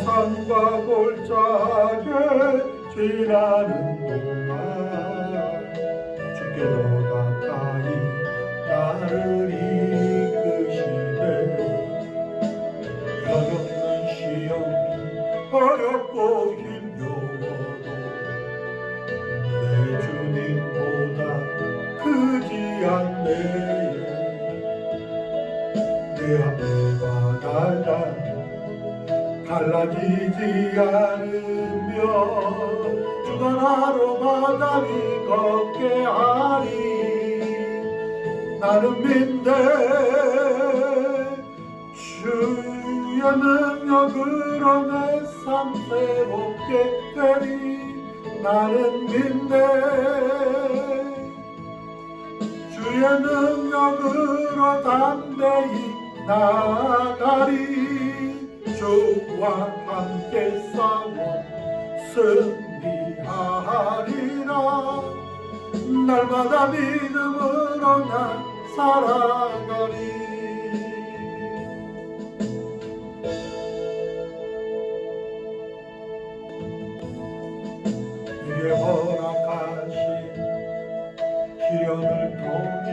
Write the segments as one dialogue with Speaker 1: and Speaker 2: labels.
Speaker 1: 산과 골짜기 지나는 동안 주께 더 가까이 나를 이끄시네. 변없는 시험이 어렵고 힘겨워도 내 주님보다 크지 않네. 내 앞에 바다가 갈라지지 않으며 주간하루 마다리 걷게 하리. 나는 믿네 주의 능력으로 내 삶 새롭게 되리. 나는 믿네 주의 능력으로 담대히 나아가리. 주와 함께 싸워 승리하리라. 날마다 믿음으로 난 살아가리. 주의 허락하신 시련을 통해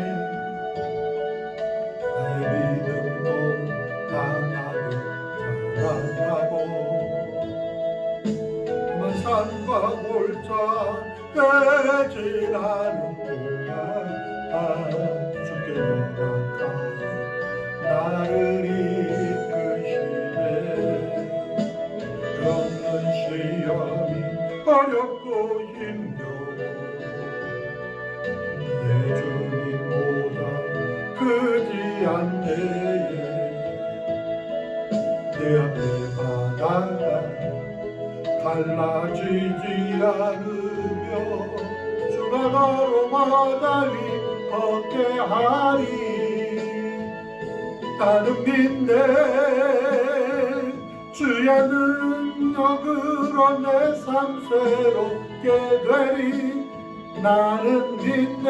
Speaker 1: 나의 믿음도 강하게 자라나고 험한 산과 골짜기 지나는 동안 주께 더 가까이 나를 이끄시네. 없는 시험이 어렵고 힘겨워 내 주님보다 크지 않네. 내 앞에 바다가 갈라지지 않으며 주바다로 마다리 걷게 하리. 나는 믿네 주의 능력으로 내 삶 새롭게 되리. 나는 믿네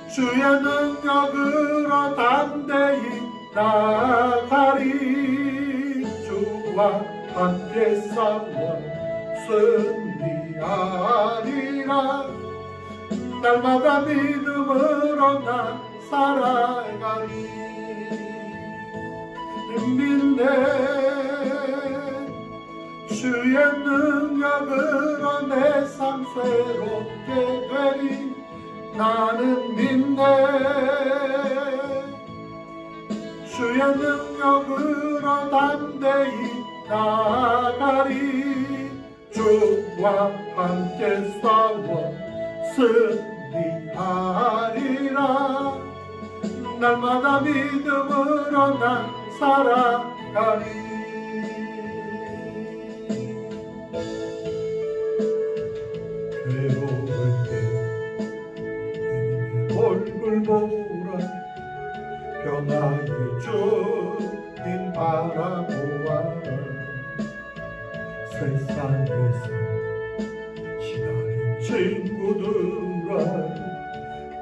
Speaker 1: 주의 능력으로 담대히 나아가리. 주와 함께 싸워 승리하리라. 날마다 믿음으로 나 살아가리. 믿네 주의 능력으로 내 삶 새롭게 되리. 나는 믿네 주의 능력으로 담대히 나아가리. 주와 함께 싸워 승리하리라. 날마다 믿음으로 난 살아가리. 괴로울 때 얼굴 보라. 변화의 주님 바라보아라. 세상에서 시달린 친구들아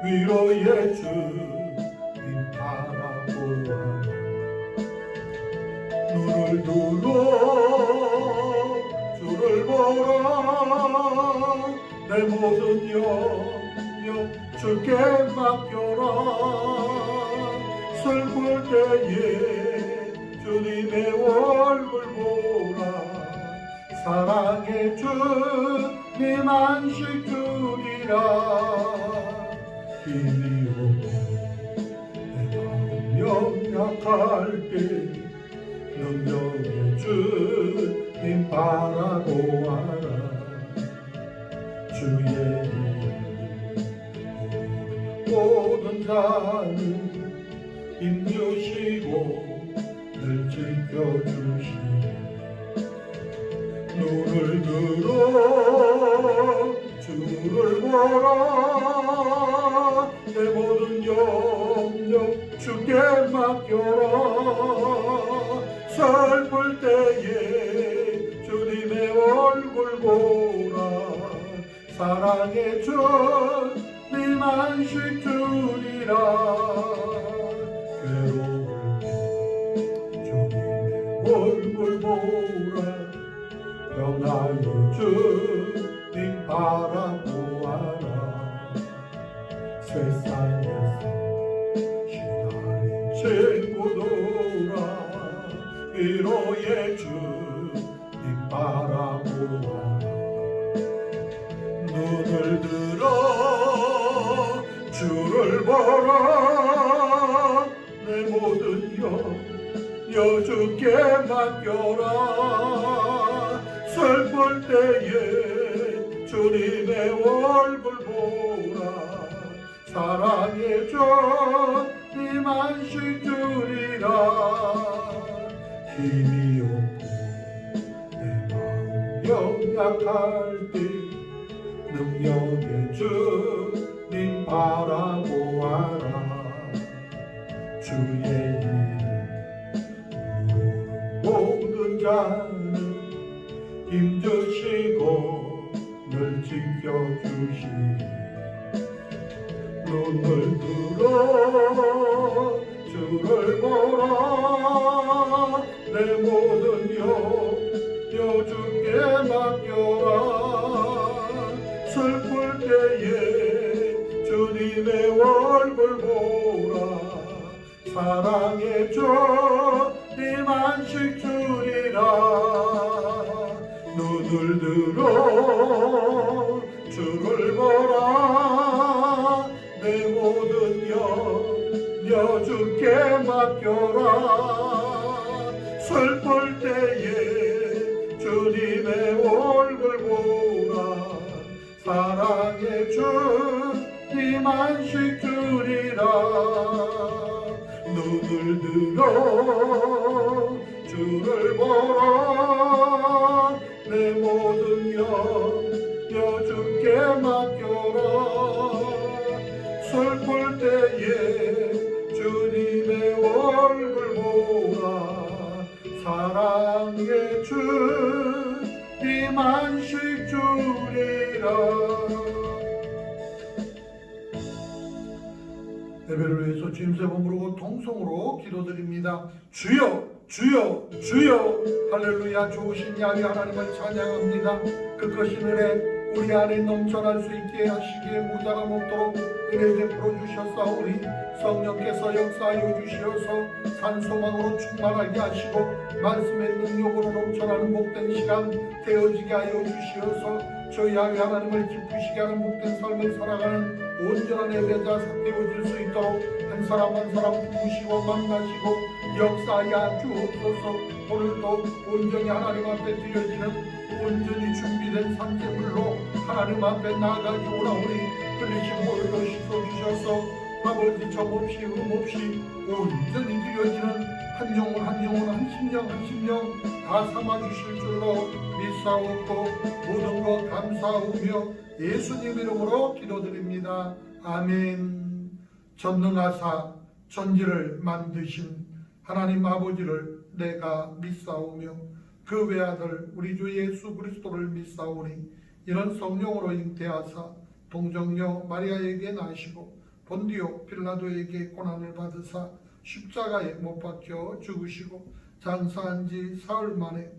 Speaker 1: 위로의 주님 바라보아라. 눈을 들어 주를 보라. 내 모든 염려 주께 맡겨라. 슬플 때에 주님의 얼굴 보라. 사랑의 주님 안식 주리라. 힘이 오고 내 마음 연약할 때 능력의 주님 바라보아라. 주의 모든 자는 힘주시고 늘 지켜주시네. 눈을 들어 주를 보라. 내 모든 염려 주께 맡겨라. 슬플 때에 주님의 얼굴 보라. 사랑의 주님 안식 주리라. 괴로울 때 주님의 나의 주님 바라보아라. 세상에서 기다린 친구들아 위로의 주님 바라보아라. 눈을 들어 주를 보라. 내 모든 여주께 맡겨라. 슬플 때에 주님의 얼굴 보라. 사랑의 주님 안식 주리라. 힘이 없고 내 마음 연약할 때 능력의 주님 바라보아라. 주의 이름 모든 자는 힘주시고 늘 지켜주시리. 눈을 들어 주를 보라. 내 모든 여주께 맡겨라. 슬플 때에 주님의 얼굴 보라. 사랑의 주님 안식 주리라. 눈을 들어 주를 보라. 내 모든 여주께 맡겨라. 슬플 때에 주님의 얼굴 보라. 사랑의 주님 안식 주리라. 눈을 들어 주를 보라. 내 모든 여주께 맡겨라. 슬플 때에 주님의 얼굴 보라. 사랑의 주님 안식 주리라. 예배를 위해서 주임새 부르고 통성으로 기도드립니다. 주여 주여 주여. 할렐루야. 좋으신 야훼 하나님을 찬양합니다. 그 크신 은혜 우리 안에 넘쳐날 수 있게 하시기에 모자람 없도록 은혜 베풀어 주셨사오니 성령께서 역사하여 주시어서 산소망으로 충만하게 하시고 말씀의 능력으로 넘쳐나는 복된 시간 되어지게 하여 주시어서 저희 야훼 하나님을 기쁘시게 하는 복된 삶을 살아가는 온전한 예배자 되어질 수 있도록 한 사람 한 사람 부으시고 만나시고 역사하여 주옵소서. 오늘도 온전히 하나님 앞에 드려지는 온전히 준비된 산재물로 하나님 앞에 나아가기 원하오니 흘리신 물로 씻어주셔서 아버지 점없이 흠없이 온전히 드려지는 한 영혼 한 영혼 한 심령 한 심령 다 삼아주실 줄로 믿사옵고 모든 것 감사하며 예수님 이름으로 기도드립니다. 아멘. 전능하사 천지를 만드신 하나님 아버지를 내가 믿사오며 그 외아들 우리 주 예수 그리스도를 믿사오니 이는 성령으로 잉태하사 동정녀 마리아에게 나시고 본디오 빌라도에게 고난을 받으사 십자가에 못 박혀 죽으시고 장사한 지 사흘 만에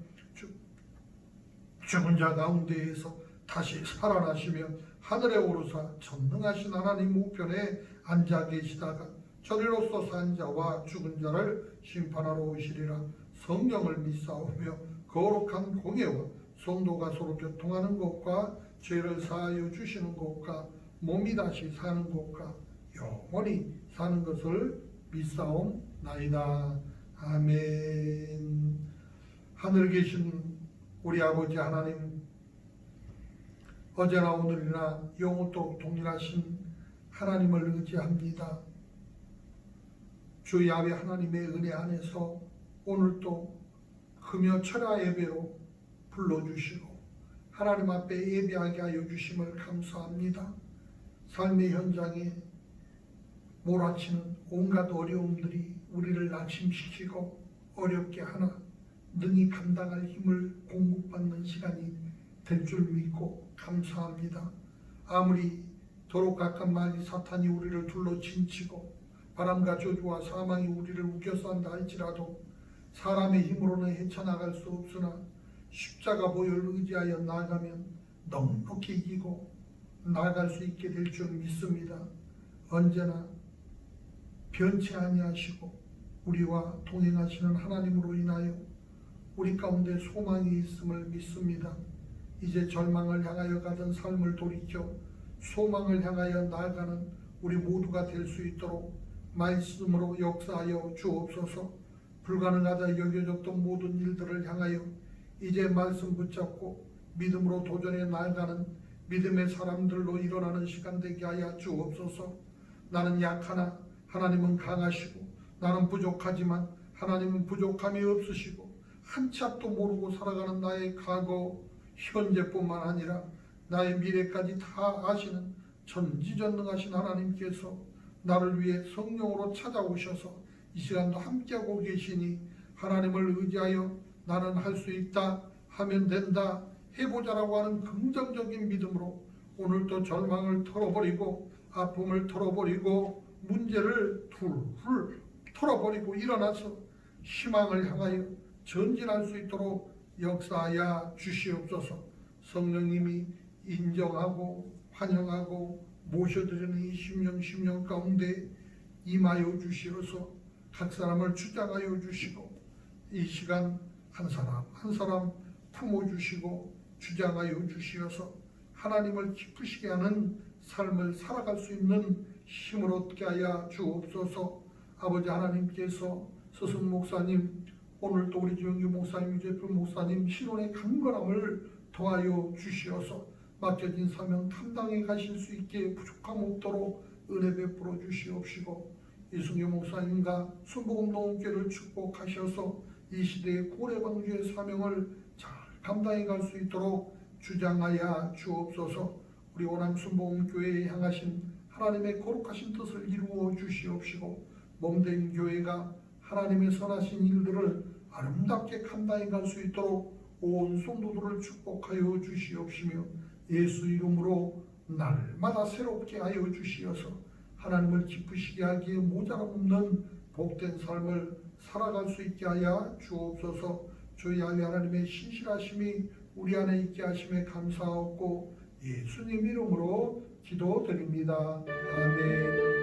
Speaker 1: 죽은 자 가운데에서 다시 살아나시며 하늘에 오르사 전능하신 하나님 우편에 앉아 계시다가 저리로서 산 자와 죽은 자를 심판하러 오시리라. 성령을 믿사오며 거룩한 공예와 성도가 서로 교통하는 것과 죄를 사하여 주시는 것과 몸이 다시 사는 것과 영원히 사는 것을 믿사옵나이다. 아멘. 하늘에 계신 우리 아버지 하나님, 어제나 오늘이나 영원토록 동일하신 하나님을 의지합니다. 주 야훼 하나님의 은혜 안에서 오늘도 금요 철야 예배로 불러주시고 하나님 앞에 예배하게 하여 주심을 감사합니다. 삶의 현장에 몰아치는 온갖 어려움들이 우리를 낙심시키고 어렵게 하나 능히 감당할 힘을 공급받는 시간이 될 줄 믿고 감사합니다. 아무리 도록각한 마귀 사탄이 우리를 둘러 진치고 바람과 저주와 사망이 우리를 우겨싼다 할지라도 사람의 힘으로는 헤쳐나갈 수 없으나 십자가 보혈을 의지하여 나아가면 넉넉히 이기고 나아갈 수 있게 될 줄 믿습니다. 언제나 변치 아니하시고 우리와 동행하시는 하나님으로 인하여 우리 가운데 소망이 있음을 믿습니다. 이제 절망을 향하여 가던 삶을 돌이켜 소망을 향하여 나아가는 우리 모두가 될 수 있도록 말씀으로 역사하여 주옵소서. 불가능하다 여겨졌던 모든 일들을 향하여 이제 말씀 붙잡고 믿음으로 도전해 나아가는 믿음의 사람들로 일어나는 시간 되게 하여 주옵소서. 나는 약하나 하나님은 강하시고 나는 부족하지만 하나님은 부족함이 없으시고 한 치 앞도 모르고 살아가는 나의 과거 현재뿐만 아니라 나의 미래까지 다 아시는 전지전능하신 하나님께서 나를 위해 성령으로 찾아오셔서 이 시간도 함께하고 계시니 하나님을 의지하여 나는 할 수 있다, 하면 된다, 해보자라고 하는 긍정적인 믿음으로 오늘도 절망을 털어버리고 아픔을 털어버리고 문제를 훌훌 털어버리고 일어나서 희망을 향하여 전진할 수 있도록 역사하여 주시옵소서. 성령님이 인정하고 환영하고 모셔드리는 이 심령 가운데 임하여 주시어서 각 사람을 주장하여 주시고 이 시간 한 사람 한 사람 품어주시고 주장하여 주시어서 하나님을 기쁘시게 하는 삶을 살아갈 수 있는 힘을 얻게 하여 주옵소서. 아버지 하나님께서 서승 목사님, 오늘도 우리 지영규 목사님, 유재필 목사님 신혼의 강건함을 더하여 주시어서 맡겨진 사명 감당해 가실 수 있게 부족함 없도록 은혜 베풀어 주시옵시고 이승규 목사님과 순복음농교를 축복하셔서 이 시대의 고래방주의 사명을 잘 감당해 갈 수 있도록 주장하여 주옵소서. 우리 호남 순복음교회에 향하신 하나님의 거룩하신 뜻을 이루어 주시옵시고 몸된 교회가 하나님의 선하신 일들을 아름답게 감당해 갈 수 있도록 온 성도들을 축복하여 주시옵시며 예수 이름으로 날마다 새롭게 하여 주시어서 하나님을 기쁘시게 하기에 모자람없는 복된 삶을 살아갈 수 있게 하여 주옵소서. 저희 아비 하나님의 신실하심이 우리 안에 있게 하심에 감사하고 예수님 이름으로 기도드립니다. 아멘.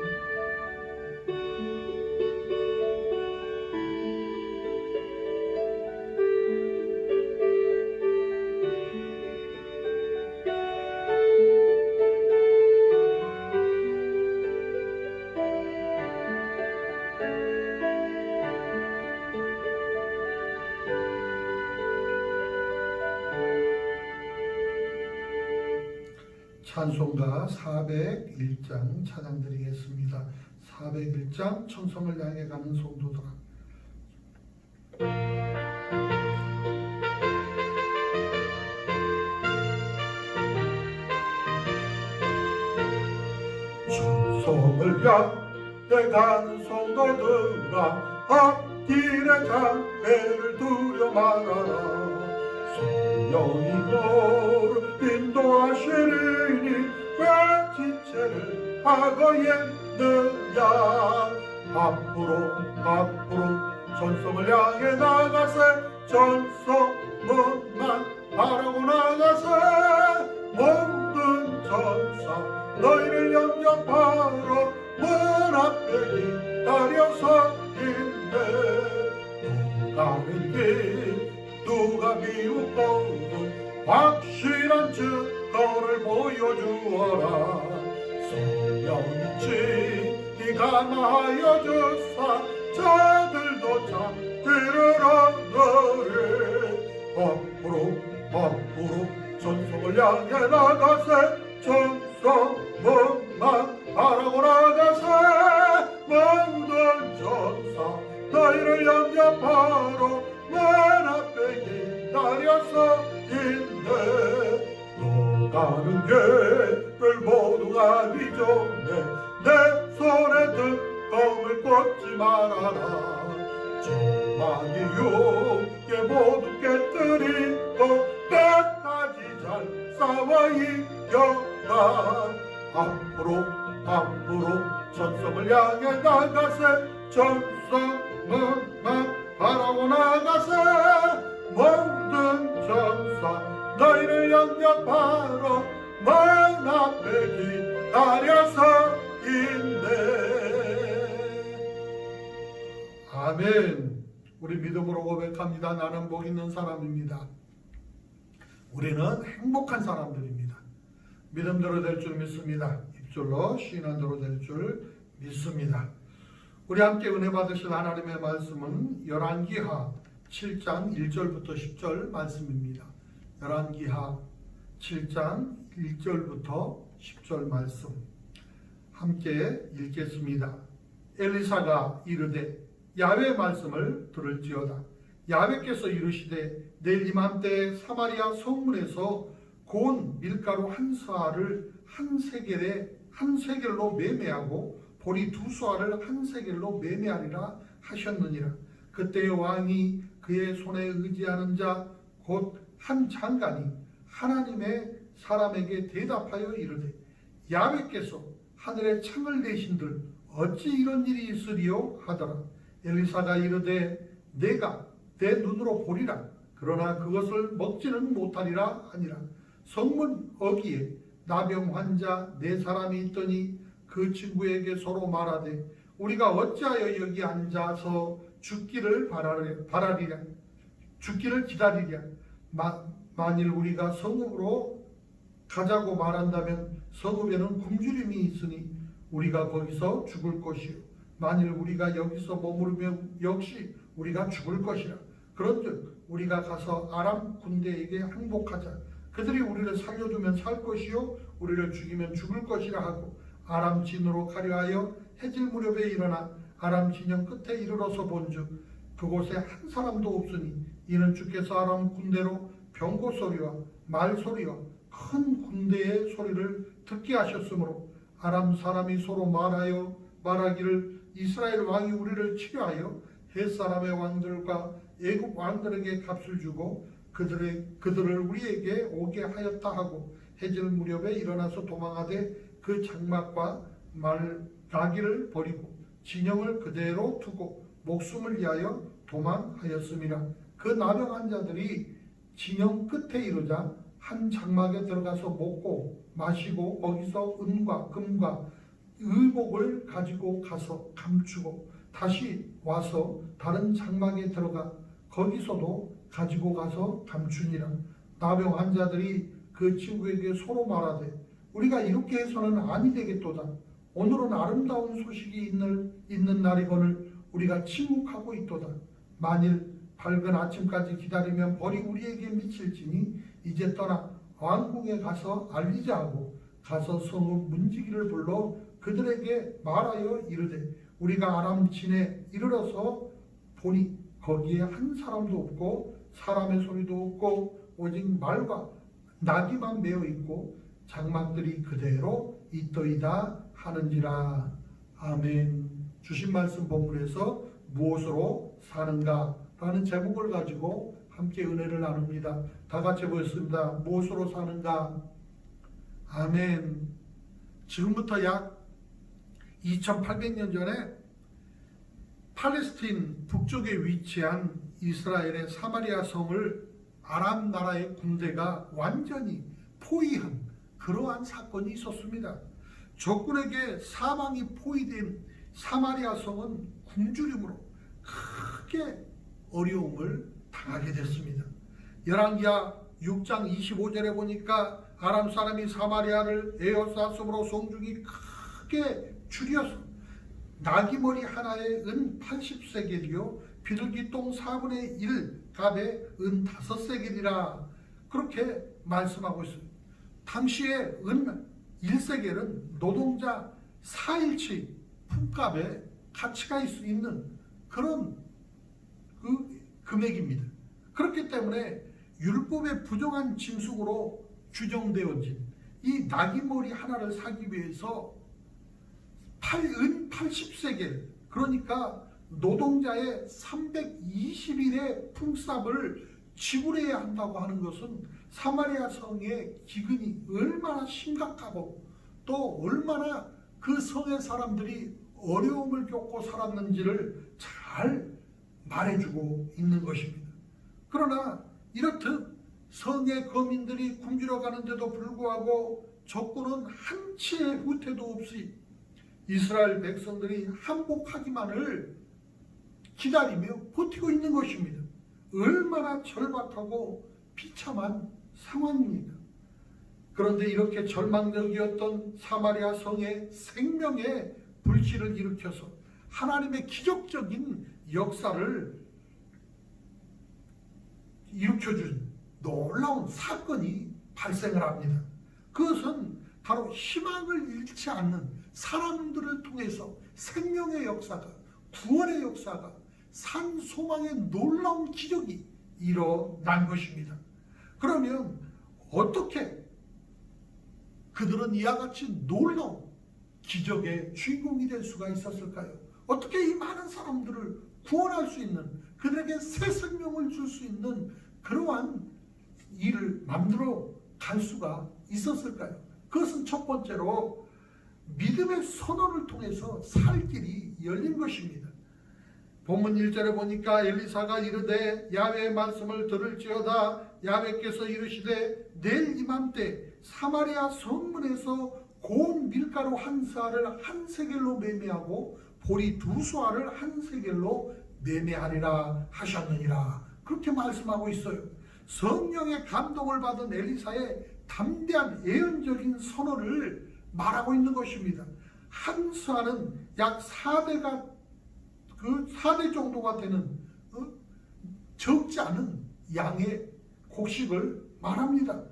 Speaker 1: 찬송가 401장 찬양드리겠습니다. 401장 천성을 향해 가는 성도들아. 천성을 향해 가는 성도들아, 앞길의 장애를 두려 말아라. 성령이 너를 인도하시리니 왜 지체를 하고 있느냐. 앞으로 전성을 향해 나가세. 전성문만 바라고 나가세. 모든 전사 너희를 영접하러 문 앞에 기다려서 있네. 가는 길 누가 미웃거든 확실한 증거를 보여주어라. 성령이 감하여 주사 저들도 잠들으라 너를. 앞으로 전성을 향해 나가세. 전성문만 바라고 나가세. 모든 전사 너희를 영접하러 문 앞에 기다려서 있네. 너 가는 길을 모두가 비좁네. 내 손에 든 검을 꽂지 말아라. 저만이 육에 모두 깨뜨리고 끝까지 잘 싸워 이겨라. 앞으로 전성을 향해 나가세. 전성문만 바라고 나가세. 모든 바로 문 앞에 기다려서인데. 아멘. 우리 믿음으로 고백합니다. 나는 복 있는 사람입니다. 우리는 행복한 사람들입니다. 믿음대로 될 줄 믿습니다. 입술로 시인한 대로 될 줄 믿습니다. 우리 함께 은혜 받으실 하나님의 말씀은 열왕기하 7장 1절부터 10절 말씀입니다. 열왕기하 7장 1절부터 10절 말씀 함께 읽겠습니다. 엘리사가 이르되 야훼 말씀을 들을지어다. 야훼께서 이르시되 내일 이맘때 사마리아 성문에서 고운 밀가루 한 서아를 한 세겔로 매매하고 보리 두 서아를 한 세겔로 매매하리라 하셨느니라. 그때 왕이 그의 손에 의지하는 자 곧 한 장관이 하나님의 사람에게 대답하여 이르되 야훼께서 하늘에 창을 내신들 어찌 이런 일이 있으리요 하더라. 엘리사가 이르되 내가 내 눈으로 보리라. 그러나 그것을 먹지는 못하리라 하니라. 성문 어귀에 나병 환자 네 사람이 있더니 그 친구에게 서로 말하되 우리가 어찌하여 여기 앉아서 죽기를 기다리랴. 만일 우리가 성읍으로 가자고 말한다면 성읍에는 굶주림이 있으니 우리가 거기서 죽을 것이요 만일 우리가 여기서 머무르면 역시 우리가 죽을 것이라. 그런즉 우리가 가서 아람 군대에게 항복하자. 그들이 우리를 살려주면 살 것이요 우리를 죽이면 죽을 것이라 하고 아람 진으로 가려 하여 해질 무렵에 일어나 아람 진영 끝에 이르러서 본즉 그곳에 한 사람도 없으니 이는 주께서 아람 군대로 병고 소리와 말 소리와 큰 군대의 소리를 듣게 하셨으므로 아람 사람이 서로 말하기를 이스라엘 왕이 우리를 치료하여 헷 사람의 왕들과 애굽 왕들에게 값을 주고 그들을 우리에게 오게 하였다 하고 해질 무렵에 일어나서 도망하되 그 장막과 나귀를 버리고 진영을 그대로 두고 목숨을 위하여 도망하였음이라. 그 나병한 자들이 진영 끝에 이르자 한 장막에 들어가서 먹고 마시고 거기서 은과 금과 의복을 가지고 가서 감추고 다시 와서 다른 장막에 들어가 거기서도 가지고 가서 감추니라. 나병 환자들이 그 친구에게 서로 말하되 우리가 이렇게 해서는 아니 되겠도다. 오늘은 아름다운 소식이 있는 날이거늘 우리가 침묵하고 있도다. 만일 밝은 아침까지 기다리면 벌이 우리에게 미칠지니 이제 떠나 왕궁에 가서 알리자 하고 가서 성읍 문지기를 불러 그들에게 말하여 이르되 우리가 아람 진에 이르러서 보니 거기에 한 사람도 없고 사람의 소리도 없고 오직 말과 나귀만 메어 있고 장막들이 그대로 있더이다 하는지라. 아멘. 주신 말씀 본문에서 무엇으로 사는가 라는 제목을 가지고 함께 은혜를 나눕니다. 다 같이 보겠습니다. 무엇으로 사는가? 아멘. 지금부터 약 2800년 전에 팔레스틴 북쪽에 위치한 이스라엘의 사마리아 성을 아람 나라의 군대가 완전히 포위한 그러한 사건이 있었습니다. 적군에게 사방이 포위된 사마리아 성은 굶주림으로 크게 어려움을 당하게 됐습니다. 열왕기하 6장 25절에 보니까 아람 사람이 사마리아를 에워쌌으므로 성중이 크게 줄여서 나귀머리 하나에 은 80세겔이요 비둘기똥 4분의 1값에 은 5세겔이라 그렇게 말씀하고 있습니다. 당시에 은 1세겔은 노동자 4일치 품값에 가치가 있는 그런 그 금액입니다. 그렇기 때문에 율법의 부정한 짐승으로 규정되어진 이 나귀머리 하나를 사기 위해서 은 80세겔 그러니까 노동자의 320일의 품삯을 지불해야 한다고 하는 것은 사마리아 성의 기근이 얼마나 심각하고 또 얼마나 그 성의 사람들이 어려움을 겪고 살았는지를 잘 말해주고 있는 것입니다. 그러나 이렇듯 성의 거민들이 굶주려 가는데도 불구하고 적군은 한치의 후퇴도 없이 이스라엘 백성들이 항복하기만을 기다리며 버티고 있는 것입니다. 얼마나 절박하고 비참한 상황입니다. 그런데 이렇게 절망적이었던 사마리아 성의 생명의 불씨를 일으켜서 하나님의 기적적인 역사를 일으켜준 놀라운 사건이 발생을 합니다. 그것은 바로 희망을 잃지 않는 사람들을 통해서 생명의 역사가, 구원의 역사가, 산 소망의 놀라운 기적이 일어난 것입니다. 그러면 어떻게 그들은 이와 같이 놀라운 기적의 주인공이 될 수가 있었을까요? 어떻게 이 많은 사람들을 구원할 수 있는, 그들에게 새 생명을 줄 수 있는 그러한 일을 만들어 갈 수가 있었을까요? 그것은 첫 번째로 믿음의 선언을 통해서 살 길이 열린 것입니다. 본문 1절에 보니까 엘리사가 이르되 야훼의 말씀을 들을지어다 야훼께서 이르시되 내일 이맘때 사마리아 성문에서 고운 밀가루 한 사를 한 세겔로 매매하고 보리 두 수알을 한 세겔로 매매하리라 하셨느니라. 그렇게 말씀하고 있어요. 성령의 감동을 받은 엘리사의 담대한 예언적인 선언을 말하고 있는 것입니다. 한 수알은 약 4대가 그 4대 정도가 되는 적지 않은 양의 곡식을 말합니다.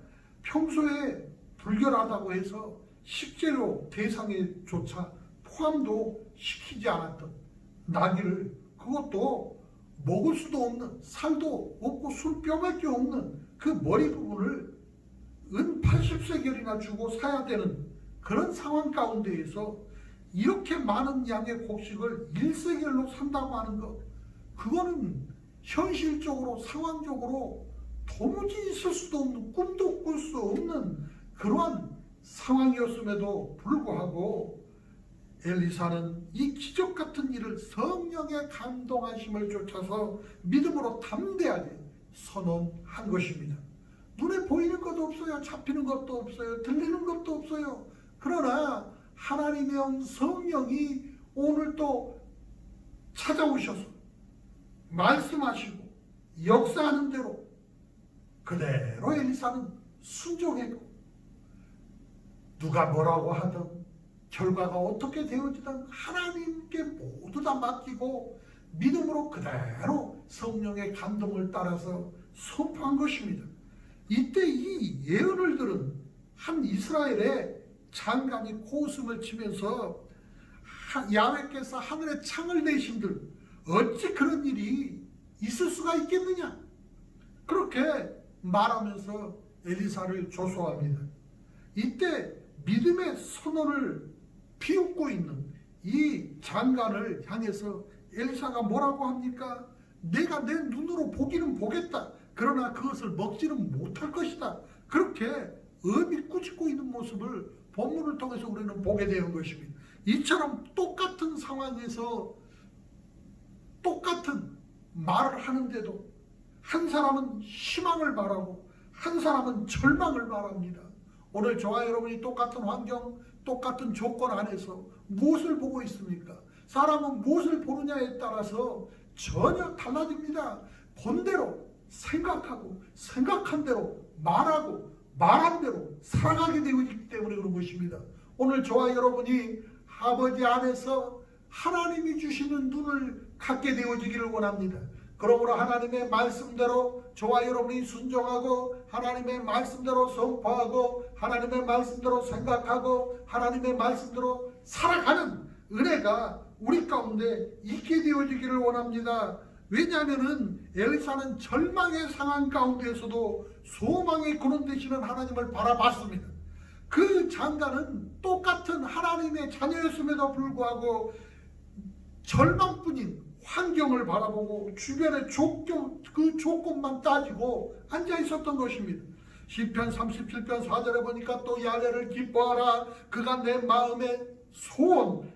Speaker 1: 평소에 불결하다고 해서 식재료 대상에조차 포함도 시키지 않았던 나귀를, 그것도 먹을 수도 없는, 살도 없고 술뼈밖에 없는 그 머리 부분을 은 80세겔이나 주고 사야 되는 그런 상황 가운데에서 이렇게 많은 양의 곡식을 1세겔로 산다고 하는 것, 그거는 현실적으로 상황적으로 도무지 있을 수도 없는, 꿈도 꿀 수 없는 그러한 상황이었음에도 불구하고 엘리사는 이 기적 같은 일을 성령의 감동하심을 쫓아서 믿음으로 담대하게 선언한 것입니다. 눈에 보이는 것도 없어요. 잡히는 것도 없어요. 들리는 것도 없어요. 그러나 하나님의 성령이 오늘 또 찾아오셔서 말씀하시고 역사하는 대로 그대로 엘리사는 순종했고, 누가 뭐라고 하든 결과가 어떻게 되어지든 하나님께 모두 다 맡기고 믿음으로 그대로 성령의 감동을 따라서 선포한 것입니다. 이때 이 예언을 들은 한 이스라엘의 장관이 코웃음을 치면서 야훼께서 하늘에 창을 내신들 어찌 그런 일이 있을 수가 있겠느냐, 그렇게 말하면서 엘리사를 조소합니다. 이때 믿음의 선언을 비웃고 있는 이 장관을 향해서 엘리사가 뭐라고 합니까? 내가 내 눈으로 보기는 보겠다. 그러나 그것을 먹지는 못할 것이다. 그렇게 엄히 꾸짖고 있는 모습을 본문을 통해서 우리는 보게 되는 것입니다. 이처럼 똑같은 상황에서 똑같은 말을 하는데도 한 사람은 희망을 말하고 한 사람은 절망을 말합니다. 오늘 저와 여러분이 똑같은 환경, 똑같은 조건 안에서 무엇을 보고 있습니까? 사람은 무엇을 보느냐에 따라서 전혀 달라집니다. 본대로 생각하고 생각한 대로 말하고 말한 대로 살아가게 되기 때문에 그런 것입니다. 오늘 저와 여러분이 아버지 안에서 하나님이 주시는 눈을 갖게 되어지기를 원합니다. 그러므로 하나님의 말씀대로 저와 여러분이 순종하고 하나님의 말씀대로 선포하고 하나님의 말씀대로 생각하고 하나님의 말씀대로 살아가는 은혜가 우리 가운데 있게 되어지기를 원합니다. 왜냐하면 엘리사는 절망의 상황 가운데에서도 소망의 근원 되시는 하나님을 바라봤습니다. 그 장관은 똑같은 하나님의 자녀였음에도 불구하고 절망뿐인 환경을 바라보고 주변의 그 조건만 따지고 앉아 있었던 것입니다. 시편 37편 4절에 보니까 또 야훼를 기뻐하라. 그가 내 마음의 소원,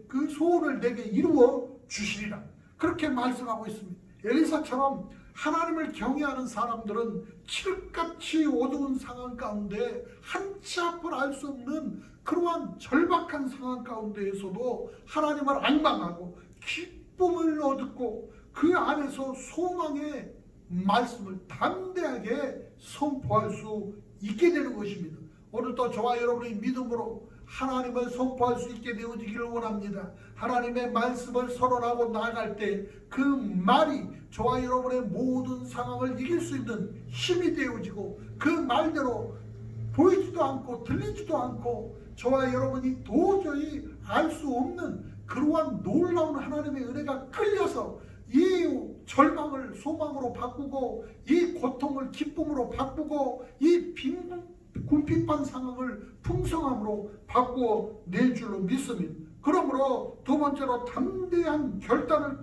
Speaker 1: 그 소원을 내게 이루어 주시리라. 그렇게 말씀하고 있습니다. 엘리사처럼 하나님을 경외하는 사람들은 칠흑같이 어두운 상황 가운데 한치 앞을 알 수 없는 그러한 절박한 상황 가운데에서도 하나님을 앙망하고 기쁨을 얻고 그 안에서 소망의 말씀을 담대하게 선포할 수 있게 되는 것입니다. 오늘도 저와 여러분의 믿음으로 하나님을 선포할 수 있게 되어지기를 원합니다. 하나님의 말씀을 선언하고 나아갈 때 그 말이 저와 여러분의 모든 상황을 이길 수 있는 힘이 되어지고 그 말대로 보이지도 않고 들리지도 않고 저와 여러분이 도저히 알 수 없는 그러한 놀라운 하나님의 은혜가 끌려서 이 절망을 소망으로 바꾸고 이 고통을 기쁨으로 바꾸고 이 궁핍한 상황을 풍성함으로 바꾸어 낼 줄로 믿습니다. 그러므로 두 번째로 담대한 결단을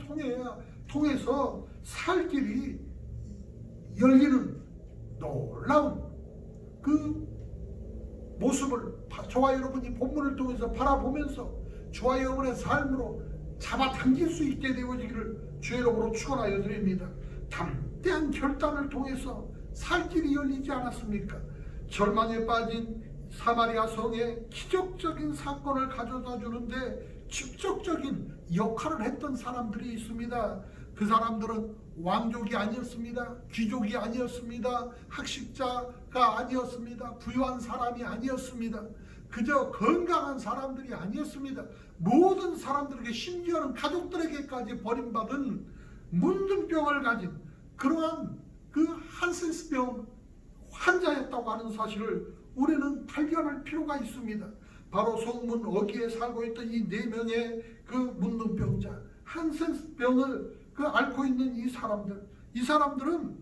Speaker 1: 통해서 살 길이 열리는 놀라운 그 모습을 저와 여러분이 본문을 통해서 바라보면서 저와 여러분의 삶으로 잡아당길 수 있게 되어지기를 주의 이름으로 축원하여 드립니다. 담대한 결단을 통해서 살 길이 열리지 않았습니까? 절망에 빠진 사마리아 성에 기적적인 사건을 가져다 주는데 직접적인 역할을 했던 사람들이 있습니다. 그 사람들은 왕족이 아니었습니다. 귀족이 아니었습니다. 학식자가 아니었습니다. 부유한 사람이 아니었습니다. 그저 건강한 사람들이 아니었습니다. 모든 사람들에게, 심지어는 가족들에게까지 버림받은 문둥병을 가진 그러한 그 한센스병 환자였다고 하는 사실을 우리는 발견할 필요가 있습니다. 바로 성문 어귀에 살고 있던 이 4명의 그 문둥병자, 한센스병을 앓고 있는 이 사람들은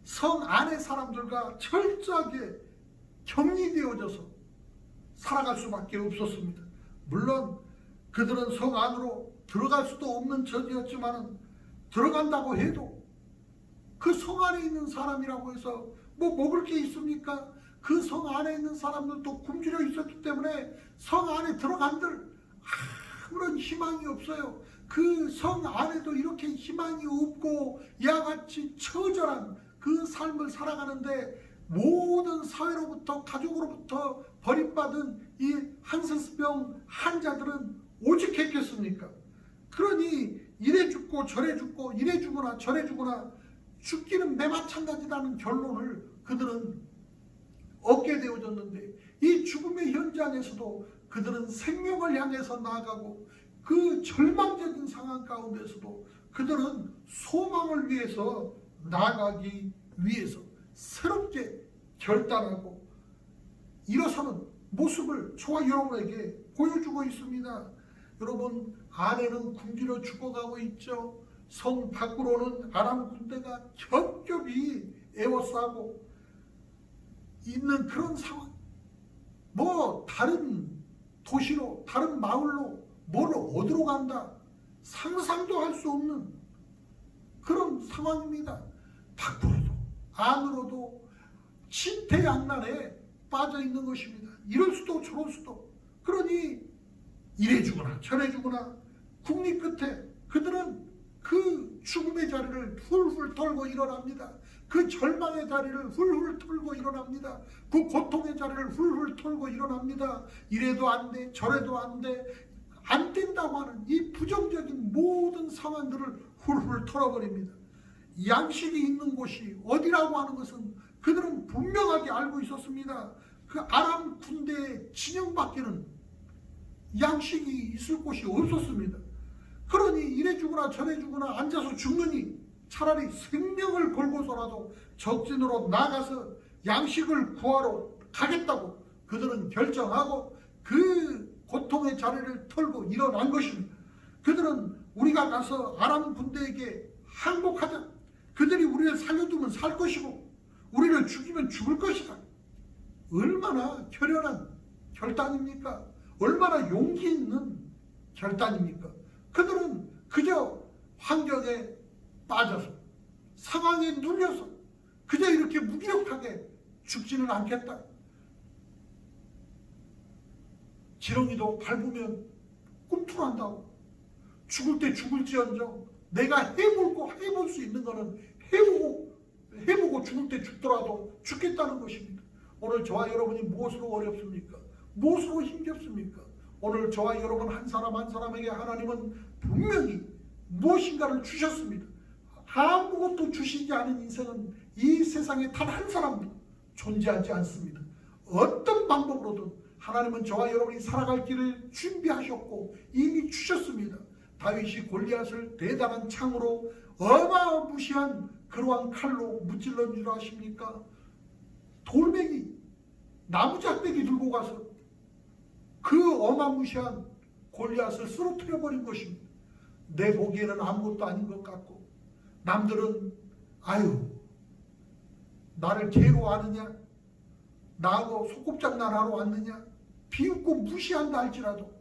Speaker 1: 성 안의 사람들과 철저하게 격리되어져서 살아갈 수밖에 없었습니다. 물론 그들은 성 안으로 들어갈 수도 없는 처지였지만 들어간다고 해도 그 성 안에 있는 사람이라고 해서 뭐 먹을 게 있습니까? 그 성 안에 있는 사람들도 굶주려 있었기 때문에 성 안에 들어간들 아무런 희망이 없어요. 그 성 안에도 이렇게 희망이 없고 야같이 처절한 그 삶을 살아가는데 모든 사회로부터, 가족으로부터 버림받은 이 한센스병 환자들은 오직 했겠습니까? 그러니 이래 죽고 저래 죽고 이래 죽거나 저래 죽거나 죽기는 매 마찬가지라는 결론을 그들은 얻게 되어졌는데, 이 죽음의 현장에서도 그들은 생명을 향해서 나아가고 그 절망적인 상황 가운데서도 그들은 소망을 위해서 나아가기 위해서 새롭게 결단하고 일어서는 모습을 저와 여러분에게 보여주고 있습니다. 여러분, 안에는 굶주려 죽어가고 있죠. 성 밖으로는 아람 군대가 겹겹이 에워싸고 있는 그런 상황. 뭐 다른 도시로, 다른 마을로 뭘 얻으러 간다, 상상도 할 수 없는 그런 상황입니다. 밖으로도 안으로도 진퇴양난에 빠져 있는 것입니다. 이럴 수도 저럴 수도. 그러니 이래 주거나 저래 주거나 국리 끝에 그들은 그 죽음의 자리를 훌훌 털고 일어납니다. 그 절망의 자리를 훌훌 털고 일어납니다. 그 고통의 자리를 훌훌 털고 일어납니다. 이래도 안 돼, 저래도 안 돼, 안 된다고 하는 이 부정적인 모든 상황들을 훌훌 털어버립니다. 양식이 있는 곳이 어디라고 하는 것은 그들은 분명하게 알고 있었습니다. 그 아람 군대의 진영밖에는 양식이 있을 곳이 없었습니다. 그러니 이래 죽으나 저래 죽으나 앉아서 죽느니 차라리 생명을 걸고서라도 적진으로 나가서 양식을 구하러 가겠다고 그들은 결정하고 그 고통의 자리를 털고 일어난 것입니다. 그들은 우리가 가서 아람 군대에게 항복하자, 그들이 우리를 살려두면 살 것이고 우리를 죽이면 죽을 것이다. 얼마나 결연한 결단입니까? 얼마나 용기 있는 결단입니까? 그들은 그저 환경에 빠져서 상황에 눌려서 그저 이렇게 무기력하게 죽지는 않겠다. 지렁이도 밟으면 꿈틀한다고. 죽을 때 죽을지언정 내가 해볼 수 있는 건 거는 해보고 죽을 때 죽더라도 죽겠다는 것입니다. 오늘 저와 여러분이 무엇으로 어렵습니까? 무엇으로 힘겹습니까? 오늘 저와 여러분 한 사람 한 사람에게 하나님은 분명히 무엇인가를 주셨습니다. 아무것도 주시지 않은 인생은 이 세상에 단 한 사람도 존재하지 않습니다. 어떤 방법으로든 하나님은 저와 여러분이 살아갈 길을 준비하셨고 이미 주셨습니다. 다윗이 골리앗을 대단한 창으로 어마무시한 그러한 칼로 무찔러준 줄 아십니까? 돌멩이, 나무작대기 들고 가서 그 어마무시한 골리앗을 쓰러뜨려 버린 것입니다. 내 보기에는 아무것도 아닌 것 같고 남들은 아유 나를 괴로워하느냐, 나하고 소꿉장난하러 왔느냐 비웃고 무시한다 할지라도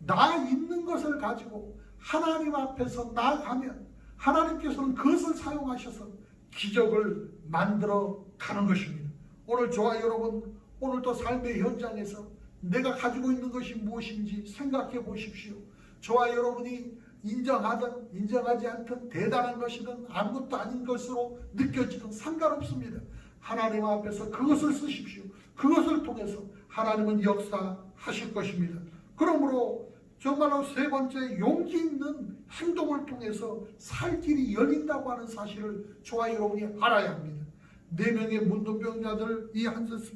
Speaker 1: 나 있는 것을 가지고 하나님 앞에서 나아가면 하나님께서는 그것을 사용하셔서 기적을 만들어 가는 것입니다. 오늘 저와 여러분 오늘도 삶의 현장에서 내가 가지고 있는 것이 무엇인지 생각해 보십시오. 저와 여러분이 인정하든 인정하지 않든 대단한 것이든 아무것도 아닌 것으로 느껴지든 상관없습니다. 하나님 앞에서 그것을 쓰십시오. 그것을 통해서 하나님은 역사하실 것입니다. 그러므로 정말로 세 번째, 용기 있는 행동을 통해서 살 길이 열린다고 하는 사실을 저와 여러분이 알아야 합니다. 4명의 문둥병자들, 이 한세스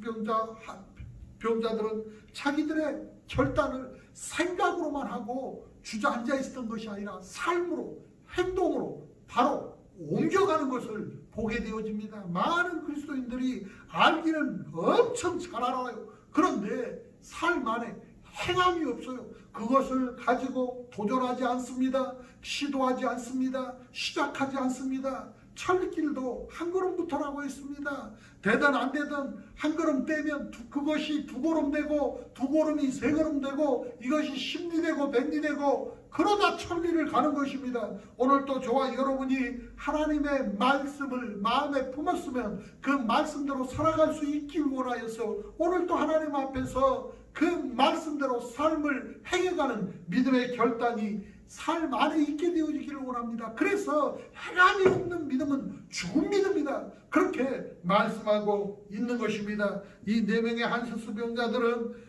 Speaker 1: 병자들은 자기들의 결단을 생각으로만 하고 주저앉아 있었던 것이 아니라 삶으로, 행동으로 바로 옮겨가는 것을 보게 되어집니다. 많은 그리스도인들이 알기는 엄청 잘 알아요. 그런데 삶 안에 행함이 없어요. 그것을 가지고 도전하지 않습니다. 시도하지 않습니다. 시작하지 않습니다. 철길도 한 걸음부터라고 했습니다. 되든 안 되든 한 걸음 떼면 그것이 2걸음 되고 2걸음이 3걸음 되고 이것이 10리 되고 100리 되고 그러다 천리를 가는 것입니다. 오늘도 저와 여러분이 하나님의 말씀을 마음에 품었으면 그 말씀대로 살아갈 수 있길 원하여서 오늘도 하나님 앞에서 그 말씀대로 삶을 행해가는 믿음의 결단이 삶 안에 있게 되어지기를 원합니다. 그래서 행함이 없는 믿음은 죽은 믿음이다. 그렇게 말씀하고 있는 것입니다. 이 4명의 한세스 병자들은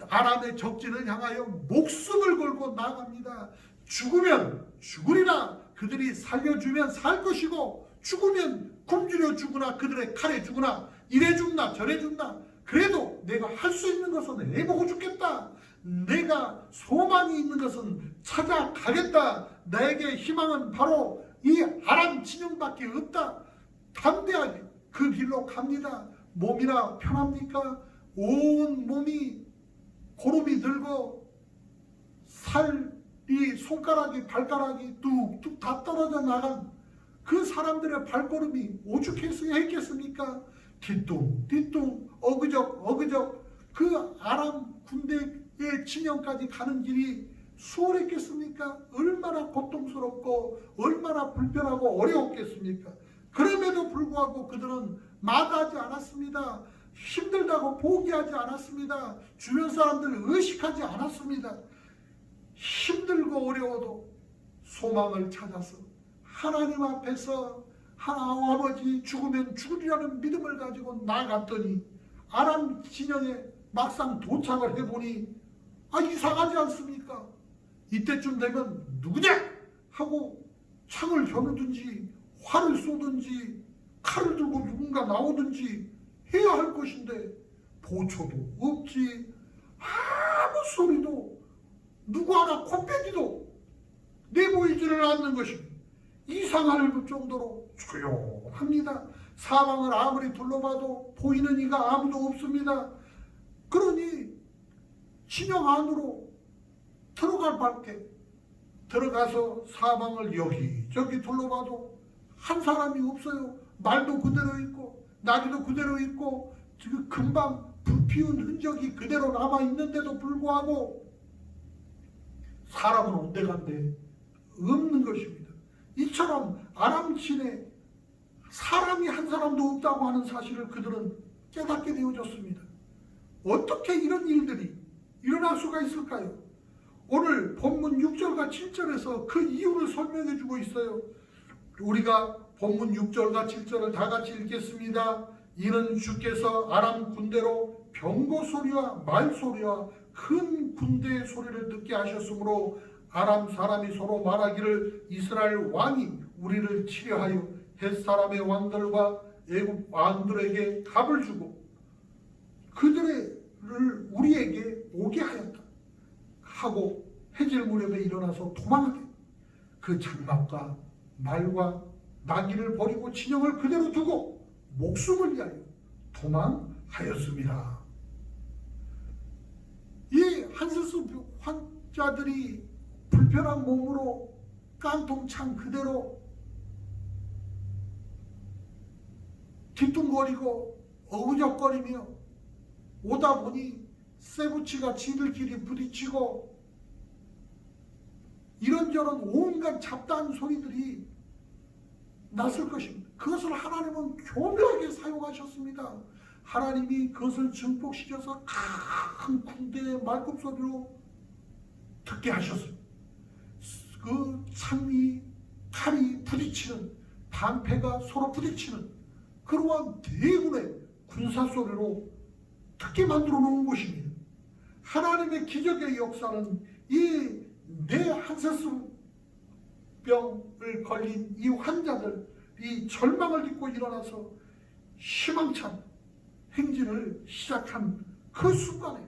Speaker 1: 아람의 적진을 향하여 목숨을 걸고 나갑니다. 죽으면 죽으리라. 그들이 살려주면 살 것이고 죽으면 굶주려 죽으나 그들의 칼에 죽으나 이래 죽나 저래 죽나 그래도 내가 할 수 있는 것은 해보고 죽겠다. 내가 소망이 있는 것은 찾아가겠다. 나에게 희망은 바로 이 아람 진영밖에 없다. 담대하게 그 길로 갑니다. 몸이나 편합니까? 온 몸이 고름이 들고 살이 손가락이 발가락이 뚝뚝 다 떨어져 나간 그 사람들의 발걸음이 오죽했겠습니까? 뒤뚱뒤뚱 어그적 그 아람 군대의 진영까지 가는 길이 수월했겠습니까? 얼마나 고통스럽고 얼마나 불편하고 어려웠겠습니까? 그럼에도 불구하고 그들은 마다하지 않았습니다. 힘들다고 포기하지 않았습니다. 주변 사람들을 의식하지 않았습니다. 힘들고 어려워도 소망을 찾아서 하나님 앞에서 아버지 죽으면 죽으리라는 믿음을 가지고 나갔더니 아람 진영에 막상 도착을 해보니 이상하지 않습니까? 이때쯤 되면 누구냐? 하고 창을 겨누든지 활을 쏘든지 칼을 들고 누군가 나오든지 해야 할 것인데 보초도 없지, 아무 소리도 누구 하나 코빼기도 내보이지를 않는 것입니다. 이상할 정도로 조용합니다. 사방을 아무리 둘러봐도 보이는 이가 아무도 없습니다. 그러니 진영 안으로 들어갈 밖에 들어가서 사방을 여기저기 둘러봐도 한 사람이 없어요. 말도 그대로 있고 나귀도 그대로 있고 지금 금방 불 피운 흔적이 그대로 남아있는데도 불구하고 사람은 온데간데 없는 것입니다. 이처럼 아람친에 사람이 한 사람도 없다고 하는 사실을 그들은 깨닫게 되어졌습니다. 어떻게 이런 일들이 일어날 수가 있을까요? 오늘 본문 6절과 7절에서 그 이유를 설명해 주고 있어요. 우리가 본문 6절과 7절을 다 같이 읽겠습니다. 이는 주께서 아람 군대로 병거 소리와 말 소리와 큰 군대의 소리를 듣게 하셨으므로 아람 사람이 서로 말하기를 이스라엘 왕이 우리를 치려하여 헷 사람의 왕들과 애굽 왕들에게 답을 주고 그들을 우리에게 오게 하였다 하고 해질 무렵에 일어나서 도망하게 그 장막과 말과 나귀를 버리고 진영을 그대로 두고 목숨을 위하여 도망하였습니다. 이 한세스 환자들이 불편한 몸으로 깡통창 그대로 뒤뚱거리고 어우적거리며 오다 보니 쇠붙이가 지들끼리 부딪히고 이런저런 온갖 잡다한 소리들이 났을 것입니다. 그것을 하나님은 교묘하게 사용하셨습니다. 하나님이 그것을 증폭시켜서 큰 군대의 말급소리로 듣게 하셨습니다. 그 창이 칼이 부딪히는 방패가 서로 부딪히는 그러한 대군의 군사소리로 듣게 만들어 놓은 것입니다. 하나님의 기적의 역사는 이 내 한세스병을 걸린 이 환자들이 절망을 딛고 일어나서 희망찬 행진을 시작한 그 순간에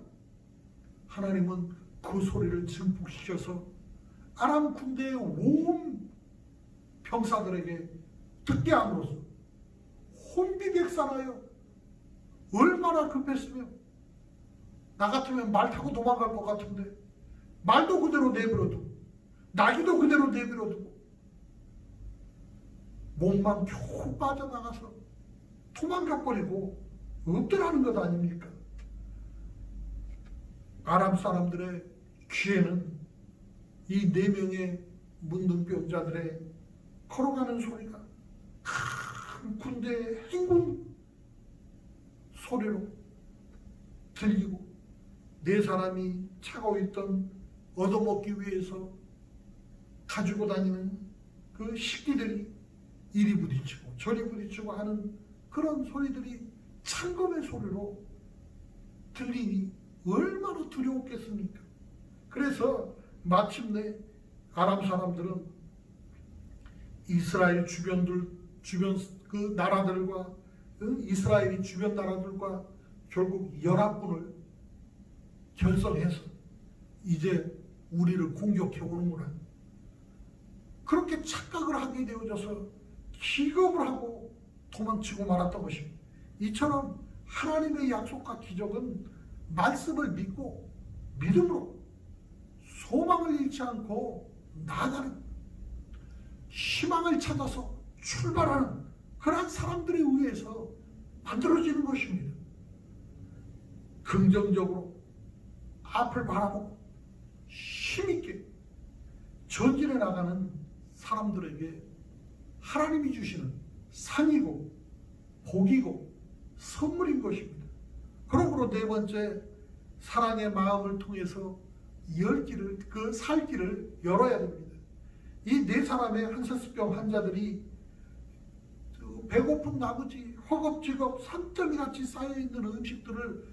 Speaker 1: 하나님은 그 소리를 증폭시켜서 아람 군대의 온 병사들에게 듣게 함으로써 혼비백산하여 얼마나 급했으면 나 같으면 말 타고 도망갈 것 같은데 말도 그대로 내버려두고 나귀도 그대로 내버려두고 몸만 겨우 빠져나가서 도망가버리고 엎드라는 것 아닙니까? 아람 사람들의 귀에는 이 4명의 문둥병자들의 걸어가는 소리가 큰 군대의 행군 소리로 들리고 4사람이 차고 있던 얻어먹기 위해서 가지고 다니는 그 식기들이 이리 부딪히고 저리 부딪히고 하는 그런 소리들이 창검의 소리로 들리니 얼마나 두려웠겠습니까? 그래서 마침내 아람 사람들은 이스라엘 주변 그 나라들과 이스라엘이 주변 나라들과 결국 연합군을 결성해서 이제 우리를 공격해 오는구나. 그렇게 착각을 하게 되어져서 기겁을 하고 도망치고 말았던 것입니다. 이처럼 하나님의 약속과 기적은 말씀을 믿고 믿음으로 소망을 잃지 않고 나아가는 희망을 찾아서 출발하는 그러한 사람들에 의해서 만들어지는 것입니다. 긍정적으로 앞을 바라보고 힘있게 전진해 나가는 사람들에게 하나님이 주시는 상이고 복이고 선물인 것입니다. 그러므로 4번째, 사랑의 마음을 통해서 살 길을 열어야 됩니다. 이 4사람의 한세스병 환자들이 배고픈 나머지 허겁지겁 산더미같이 쌓여있는 음식들을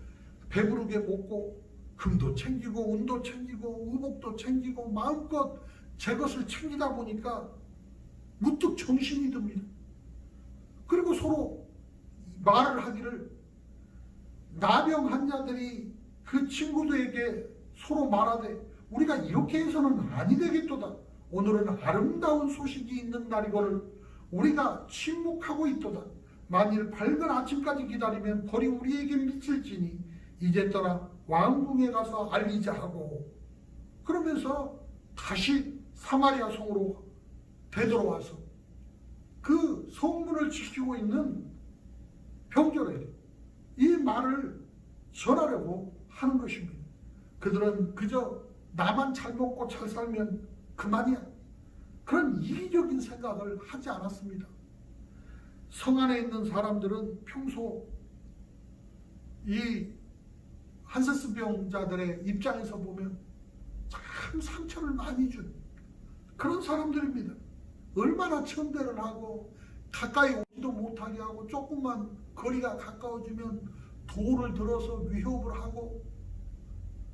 Speaker 1: 배부르게 먹고 금도 챙기고 은도 챙기고 의복도 챙기고 마음껏 제 것을 챙기다 보니까 문득 정신이 듭니다. 그리고 서로 말을 하기를, 나병 환자들이 그 친구들에게 서로 말하되 우리가 이렇게 해서는 아니 되겠도다. 오늘은 아름다운 소식이 있는 날이거늘 우리가 침묵하고 있도다. 만일 밝은 아침까지 기다리면 벌이 우리에게 미칠지니 이제 떠나 왕궁에 가서 알리자 하고, 그러면서 다시 사마리아 성으로 되돌아와서 그 성문을 지키고 있는 병졸에게 이 말을 전하려고 하는 것입니다. 그들은 그저 나만 잘 먹고 잘 살면 그만이야, 그런 이기적인 생각을 하지 않았습니다. 성 안에 있는 사람들은 평소 이 한세스병자들의 입장에서 보면 참 상처를 많이 준 그런 사람들입니다. 얼마나 천대를 하고 가까이 오지도 못하게 하고 조금만 거리가 가까워지면 돌을 들어서 위협을 하고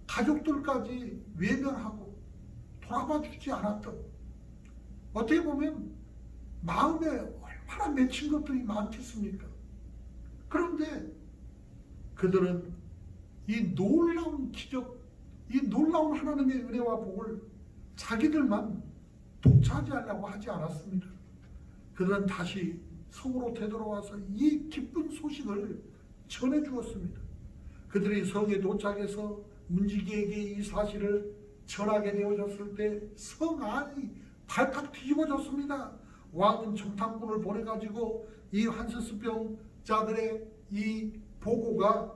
Speaker 1: 가족들까지 외면하고 돌아봐 주지 않았던, 어떻게 보면 마음에 얼마나 맺힌 것들이 많겠습니까? 그런데 그들은 이 놀라운 기적, 이 놀라운 하나님의 은혜와 복을 자기들만 독차지하려고 하지 않았습니다. 그들은 다시 성으로 되돌아와서 이 기쁜 소식을 전해 주었습니다. 그들이 성에 도착해서 문지기에게 이 사실을 전하게 되어졌을 때 성 안이 발칵 뒤집어졌습니다. 왕은 정탐꾼을 보내가지고 이 한세스병자들의 이 보고가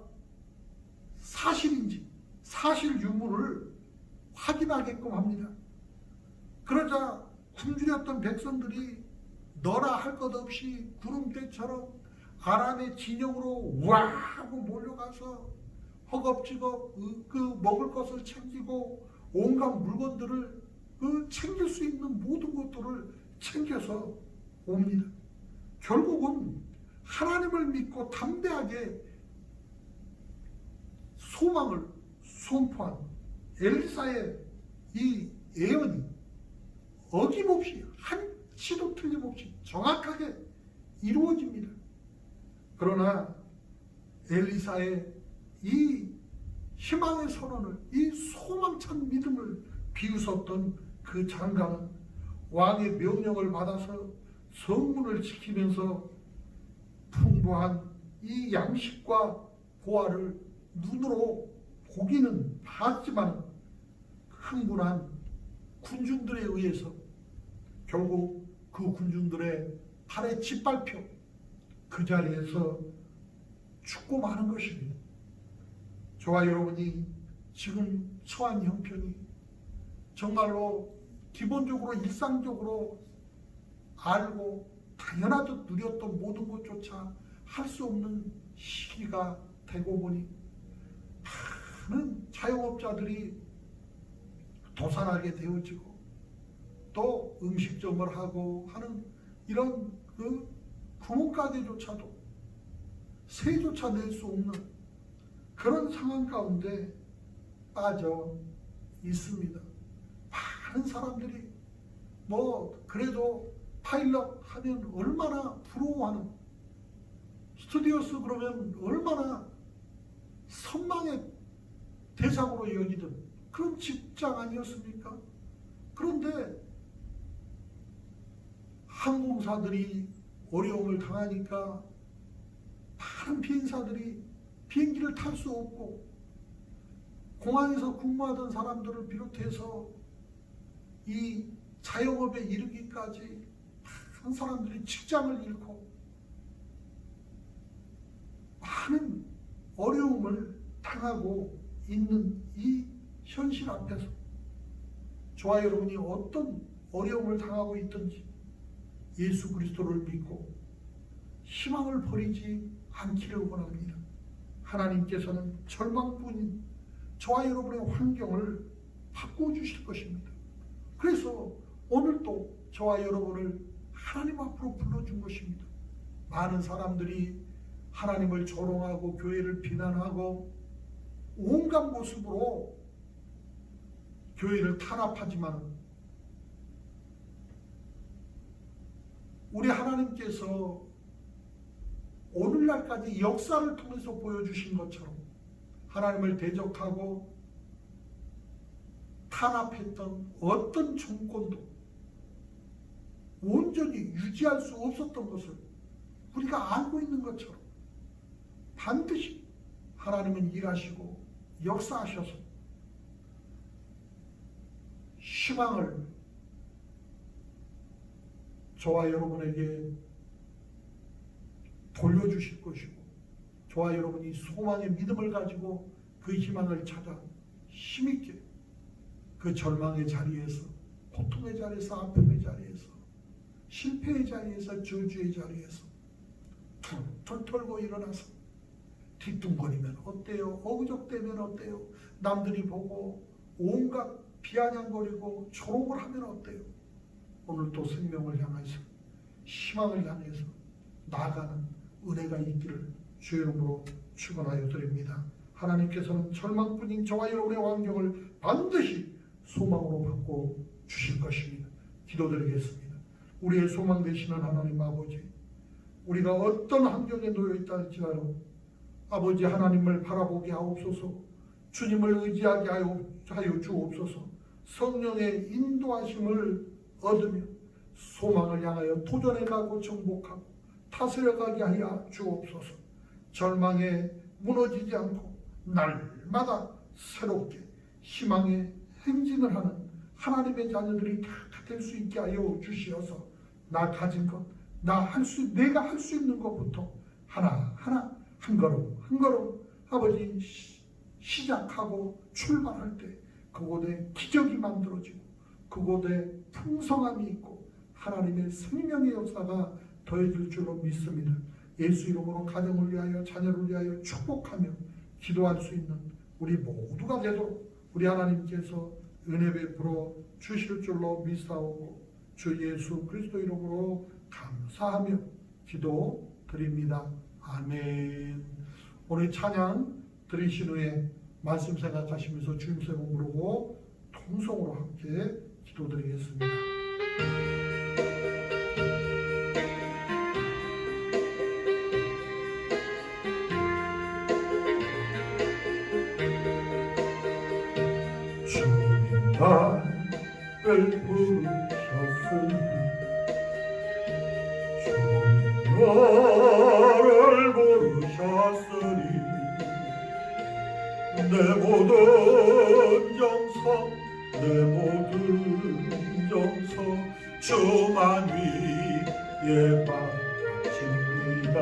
Speaker 1: 사실인지 사실 유무를 확인하게끔 합니다. 그러자 굶주렸던 백성들이 너라 할 것 없이 구름대처럼 아람의 진영으로 와 하고 몰려가서 허겁지겁 그 먹을 것을 챙기고 온갖 물건들을 챙길 수 있는 모든 것들을 챙겨서 옵니다. 결국은 하나님을 믿고 담대하게 소망을 선포한 엘리사의 이 예언이 어김없이 한치도 틀림없이 정확하게 이루어집니다. 그러나 엘리사의 이 희망의 선언을, 이 소망찬 믿음을 비웃었던 그 장관은 왕의 명령을 받아서 성문을 지키면서 풍부한 이 양식과 보화를 눈으로 보기는 봤지만 흥분한 군중들에 의해서 결국 그 군중들의 팔에 짓밟혀 그 자리에서 죽고 마는 것입니다. 저와 여러분이 지금 처한 형편이 정말로 기본적으로 일상적으로 알고 당연하듯 누렸던 모든 것조차 할 수 없는 시기가 되고 보니 많은 자영업자들이 도산하게 되어지고 또 음식점을 하고 하는 이런 그 구멍가게조차도 세조차 낼 수 없는 그런 상황 가운데 빠져 있습니다. 많은 사람들이 그래도 파일럿 하면 얼마나 부러워하는, 스튜디오스 그러면 얼마나 선망의 대상으로 여기던 그런 직장 아니었습니까? 그런데 항공사들이 어려움을 당하니까 많은 비행사들이 비행기를 탈 수 없고 공항에서 근무하던 사람들을 비롯해서 이 자영업에 이르기까지 많은 사람들이 직장을 잃고 많은 어려움을 당하고 있는 이 현실 앞에서 저와 여러분이 어떤 어려움을 당하고 있든지 예수 그리스도를 믿고 희망을 버리지 않기를 원합니다. 하나님께서는 절망뿐인 저와 여러분의 환경을 바꿔주실 것입니다. 그래서 오늘도 저와 여러분을 하나님 앞으로 불러준 것입니다. 많은 사람들이 하나님을 조롱하고 교회를 비난하고 온갖 모습으로 교회를 탄압하지만 우리 하나님께서 오늘날까지 역사를 통해서 보여주신 것처럼 하나님을 대적하고 탄압했던 어떤 정권도 온전히 유지할 수 없었던 것을 우리가 알고 있는 것처럼 반드시 하나님은 일하시고 역사하셔서 희망을 저와 여러분에게 돌려주실 것이고 저와 여러분이 소망의 믿음을 가지고 그 희망을 찾아 힘있게 그 절망의 자리에서, 고통의 자리에서, 아픔의 자리에서, 실패의 자리에서, 저주의 자리에서 툴툴 털고 일어나서 뒤뚱거리면 어때요? 어그적대면 어때요? 남들이 보고 온갖 비아냥거리고 조롱을 하면 어때요? 오늘 또 생명을 향해서 희망을 향해서 나아가는 은혜가 있기를 주의 이름으로 축원하여 드립니다. 하나님께서는 절망뿐인 저와 여러분의 환경을 반드시 소망으로 바꿔 주실 것입니다. 기도드리겠습니다. 우리의 소망 되시는 하나님 아버지, 우리가 어떤 환경에 놓여 있다 할지라도 아버지 하나님을 바라보게 하옵소서. 주님을 의지하게 하여 주옵소서. 성령의 인도하심을 얻으며 소망을 향하여 도전해가고 정복하고 다스려가게 하여 주옵소서. 절망에 무너지지 않고 날마다 새롭게 희망의 행진을 하는 하나님의 자녀들이 다 될 수 있게 하여 주시어서 나 가진 것, 내가 할 수 있는 것부터 하나하나 한 걸음 한 걸음 아버지 시작하고 출발할 때 그곳에 기적이 만들어지고 그곳에 풍성함이 있고 하나님의 생명의 역사가 더해질 줄로 믿습니다. 예수 이름으로 가정을 위하여 자녀를 위하여 축복하며 기도할 수 있는 우리 모두가 되도록 우리 하나님께서 은혜 베풀어 주실 줄로 믿사오고 주 예수 그리스도 이름으로 감사하며 기도드립니다. 아멘. 오늘 찬양 들으신 후에 말씀 생각하시면서 주임새 부르고 통성으로 함께 기도드리겠습니다. 주님 나를 부르셨으니 주님 나를 부르셨으니 내 모든 정성 내 모든 정성 주만 위에 바칩니다.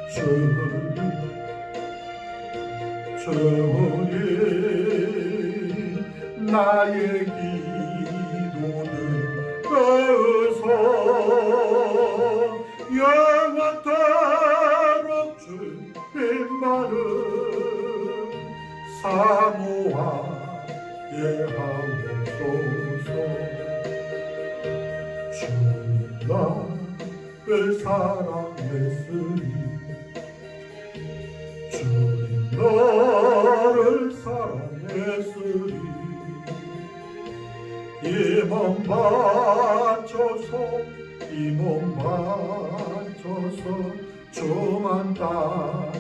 Speaker 1: 주님 나의 기도는 거서 영원토록 주님만을 사모하게 하옵소서. 주님 나를 사랑했으니 주님 나를 사랑했으니 이 몸 바쳐서 이 몸 바쳐서 주만 따라다닙니다.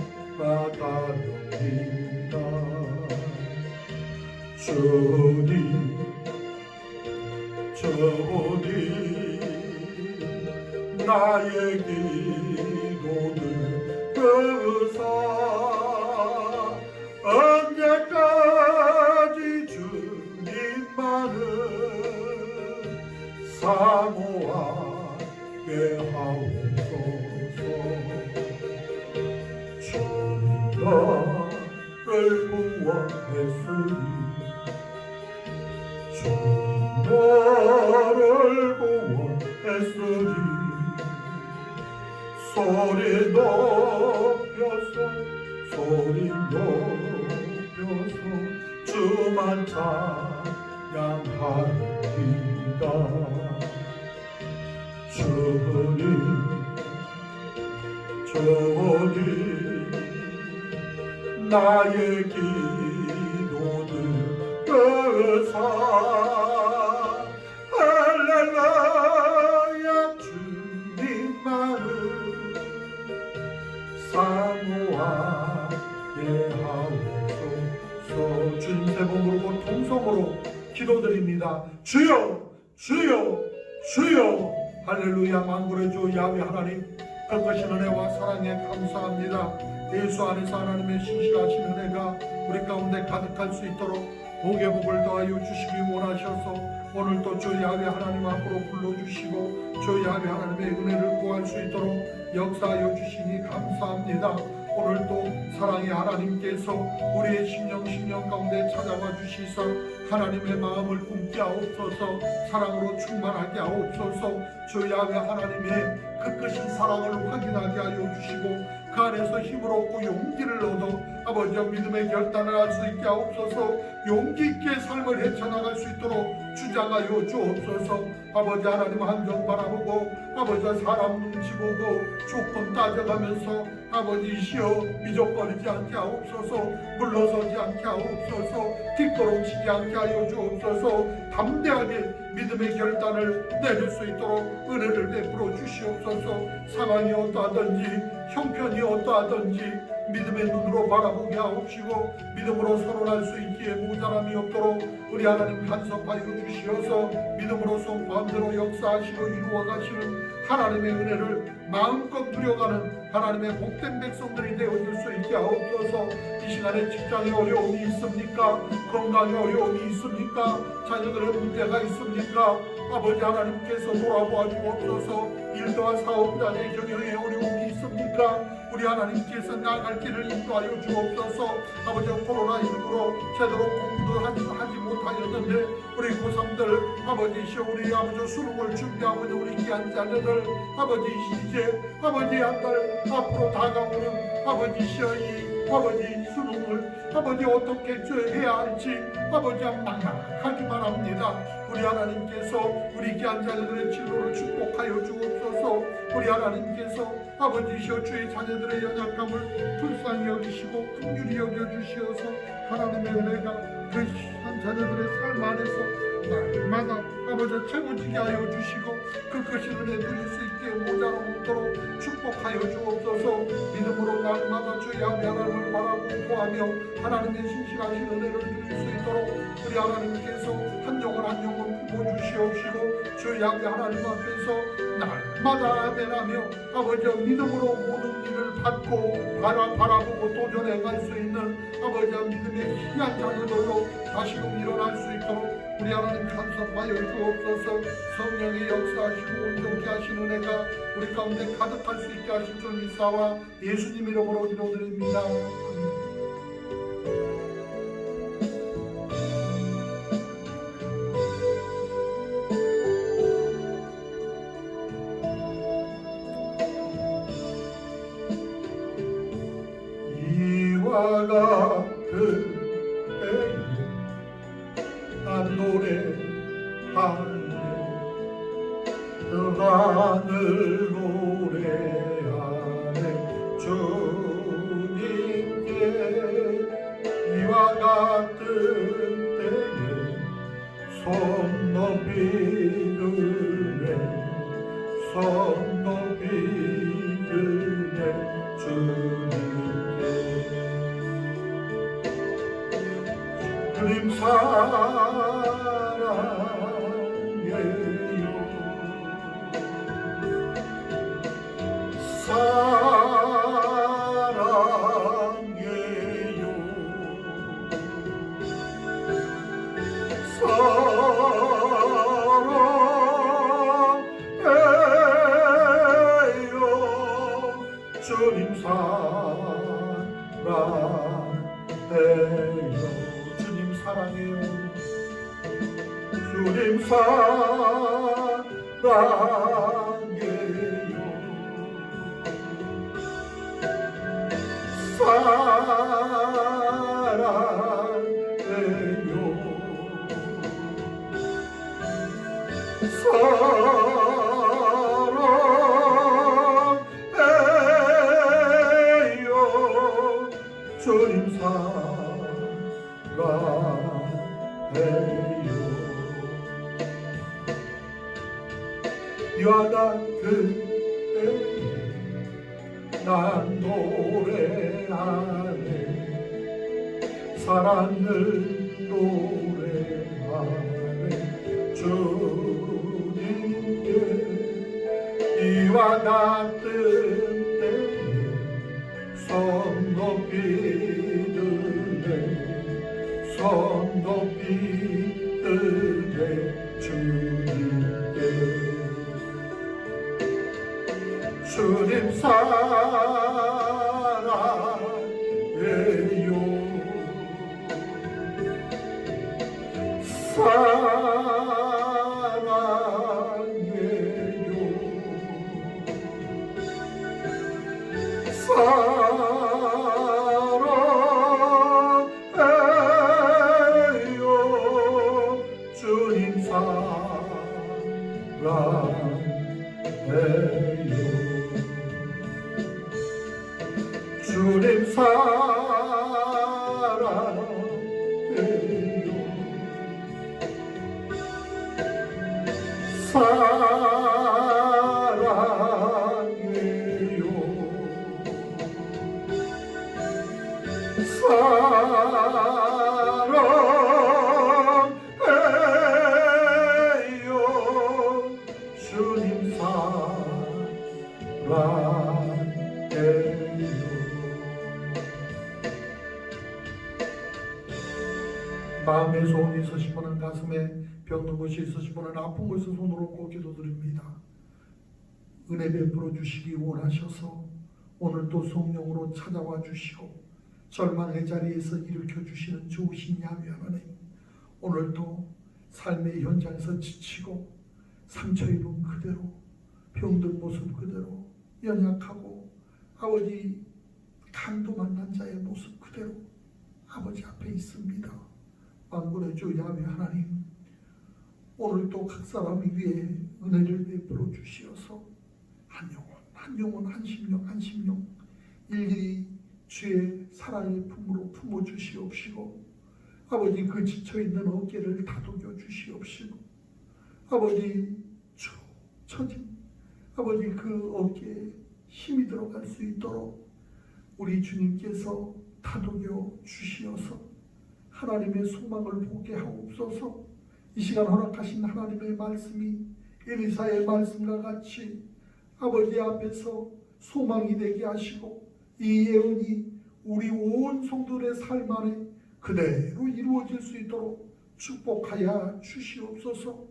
Speaker 1: 주님 나의 기도는 그사 언제까지 주님만을 사모하게 하옵소서. 주님 나를 구원했으니 주님 나를 구원했으니 소리 높여서 주만 찬양하리이다. 주님 나의 기도는 그사 할렐루야 주님만을 사모하게 하옵소서. 주님 세 번 부르고 통성으로 기도드립니다. 주여 주여 주여. 할렐루야. 만군의 주 야훼 하나님 그 은혜와 사랑에 감사합니다. 예수 안에서 하나님의 신실하신 은혜가 우리 가운데 가득할 수 있도록 복의 복을 더하여 주시기 원하셔서 오늘도 주 야훼 하나님 앞으로 불러주시고 주 야훼 하나님의 은혜를 구할 수 있도록 역사하여 주시니 감사합니다. 오늘도 사랑의 하나님께서 우리의 심령 가운데 찾아와 주시사 하나님의 마음을 품게 하옵소서. 사랑으로 충만하게 하옵소서. 주 야훼 하나님의 그 그 크신 사랑을 확인하게 하여 주시고 그 안에서 힘을 얻고 용기를 얻어 아버지와 믿음의 결단을 할 수 있게 하옵소서. 용기 있게 삶을 헤쳐나갈 수 있도록 주장하여 주옵소서. 아버지 하나님 한정 바라보고 아버지와 사람 눈치 보고 조건 따져가면서 아버지시여 미적거리지 않게 하옵소서. 물러서지 않게 하옵소서. 뒷걸음치지 않게 하여 주옵소서. 담대하게 믿음의 결단을 내릴 수 있도록 은혜를 베풀어 주시옵소서. 상황이 어떠하든지 형편이 어떠하든지 믿음의 눈으로 바라보게 하옵시고 믿음으로 선언할 수 있기에 모자람이 없도록 우리 하나님 간섭하여 주시어서 믿음으로 마음대로 역사하시고 이루어가시는 하나님의 은혜를 마음껏 누려가는 하나님의 복된 백성들이 되어줄 수 있게 하옵소서. 이 시간에 직장에 어려움이 있습니까? 건강에 어려움이 있습니까? 자녀들의 문제가 있습니까? 아버지 하나님께서 돌아보아 주옵소서. 일도와 사업자의 경영에 어려움이 있습니까? 우리 하나님께서 나아갈 길을 인도하여 주옵소서. 아버지 코로나19로 제대로 공부도 하지 못하였는데 우리 고3들 아버지시여 우리 아버지 수능을 준비하고 있는 우리 귀한 자녀들 아버지 이제 아버지 한 달 앞으로 다가오는 아버지시여 이 아버지 수능을 아버지 어떻게 해야 할지 아버지 막막하기만 합니다. 우리 하나님께서 우리 귀한 자녀들의 진로를 축복하여 주옵소서. 우리 하나님께서 아버지시여 주의 자녀들의 연약함을 불쌍히 여기시고 긍휼히 여겨주시어서 하나님의 은혜가 그 귀한 자녀들의 삶 안에서 날마다 아버지 채워지게 하여 주시고 그 크신 은혜 드릴 수 있게 모자람 없도록 축복하여 주옵소서. 믿음으로 날마다 주의 하나님을 바라보고 구하며 하나님의 신실하신 은혜를 드릴 수 있도록 우리 하나님께서 한 영혼 한 영혼 부어주시옵시고 주의 하나님 앞에서 날마다 아멘하며 아버지와 믿음으로 모든 일을 받고 바라보고 도전해 갈 수 있는 아버지와 믿음의 귀한 자녀들로 다시금 일어날 수 있도록 우리 하나님 간섭하여 주옵소서. 성령의 역사하시고 온전케 하신 은혜가 우리 가운데 가득할 수 있게 하실 줄 믿사와 예수님 이름으로 기도드립니다. 이와 같은 난 노래하네 그 하늘 노래하네 주님께 이와 같은 때에 손 높이 드네 주님께 주님 주님 사랑해요. 주님 사랑해요. 주님 사랑해요. 이와 같은 때에 난 노래하네 사랑을 노래하네 주님께 이와 같은 때에 손 높이 드네 주님께 주님 사랑해요. 사랑해요. 주님 사랑해요. 사랑해요. 사랑해요. 주님 사랑해요. 마음에 소원이 있으신 분은, 가슴에 병든 것이 있으신 분은 아픈 것을 손으로 꼭 기도드립니다. 은혜 베풀어 주시기 원하셔서 오늘 또 성령으로 찾아와 주시고 절망의 자리에서 일으켜 주시는 좋으신 야훼 하나님, 오늘도 삶의 현장에서 지치고 상처 입은 그대로, 병든 모습 그대로, 연약하고 아버지 강도 만난 자의 모습 그대로 아버지 앞에 있습니다. 만군의 주 야훼 하나님, 오늘도 각 사람 위에 은혜를 베풀어 주시어서 한 영혼, 한 심령 일일이 주의 사랑의 품으로 품어 주시옵시고, 아버지 그 지쳐있는 어깨를 다독여 주시옵시고, 아버지 축 처진 아버지 그 어깨에 힘이 들어갈 수 있도록 우리 주님께서 다독여 주시어서 하나님의 소망을 보게 하옵소서. 이 시간 허락하신 하나님의 말씀이 엘리사의 말씀과 같이 아버지 앞에서 소망이 되게 하시고, 이 예언이 우리 온 성도들의 삶 안에 그대로 이루어질 수 있도록 축복하여 주시옵소서.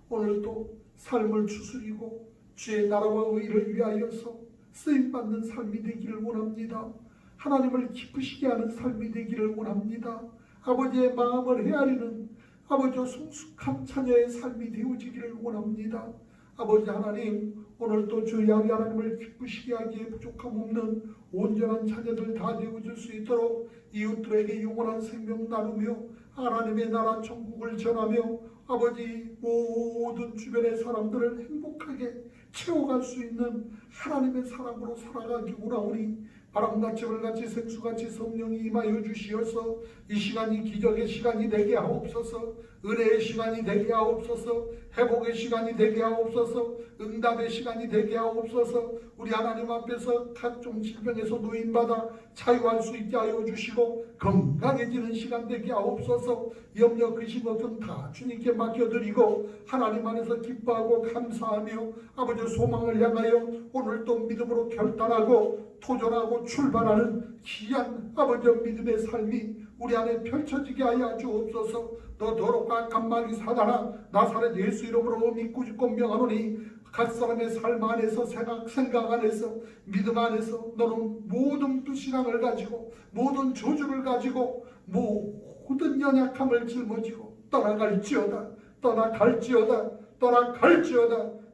Speaker 1: 오늘도 삶을 추스리고 주의 나라와 의를 위하여서 쓰임받는 삶이 되기를 원합니다. 하나님을 기쁘시게 하는 삶이 되기를 원합니다. 아버지의 마음을 헤아리는 아버지 성숙한 자녀의 삶이 되어지기를 원합니다. 아버지 하나님, 오늘도 주 야훼 하나님을 기쁘시게 하기에 부족함 없는 온전한 자녀들 다 되어줄 수 있도록 이웃들에게 영원한 생명 나누며 하나님의 나라 천국을 전하며 아버지 모든 주변의 사람들을 행복하게 채워갈 수 있는 하나님의 사람으로 살아가기 원하오니, 바람같이 불같이 생수같이 성령이 임하여 주시어서 이 시간이 기적의 시간이 되게 하옵소서. 은혜의 시간이 되게 하옵소서. 회복의 시간이 되게 하옵소서. 응답의 시간이 되게 하옵소서. 우리 하나님 앞에서 각종 질병에서 노인받아 자유할 수 있게 하여 주시고 건강해지는 시간 되게 하옵소서. 염려 근심 걱정 다 주님께 맡겨드리고 하나님 안에서 기뻐하고 감사하며 아버지 소망을 향하여 오늘도 믿음으로 결단하고 도전하고 출발하는 귀한 아버지 믿음의 삶이 우리 안에 펼쳐지게 하여 주옵소서. 너 더럽고 간마귀 사단아, 나사렛 예수 이름으로 믿고 짓고 명하노니 각 사람의 삶 안에서 생각 안에서 믿음 안에서 너는 모든 불신앙을 가지고 모든 저주를 가지고 모든 연약함을 짊어지고 떠나갈지어다.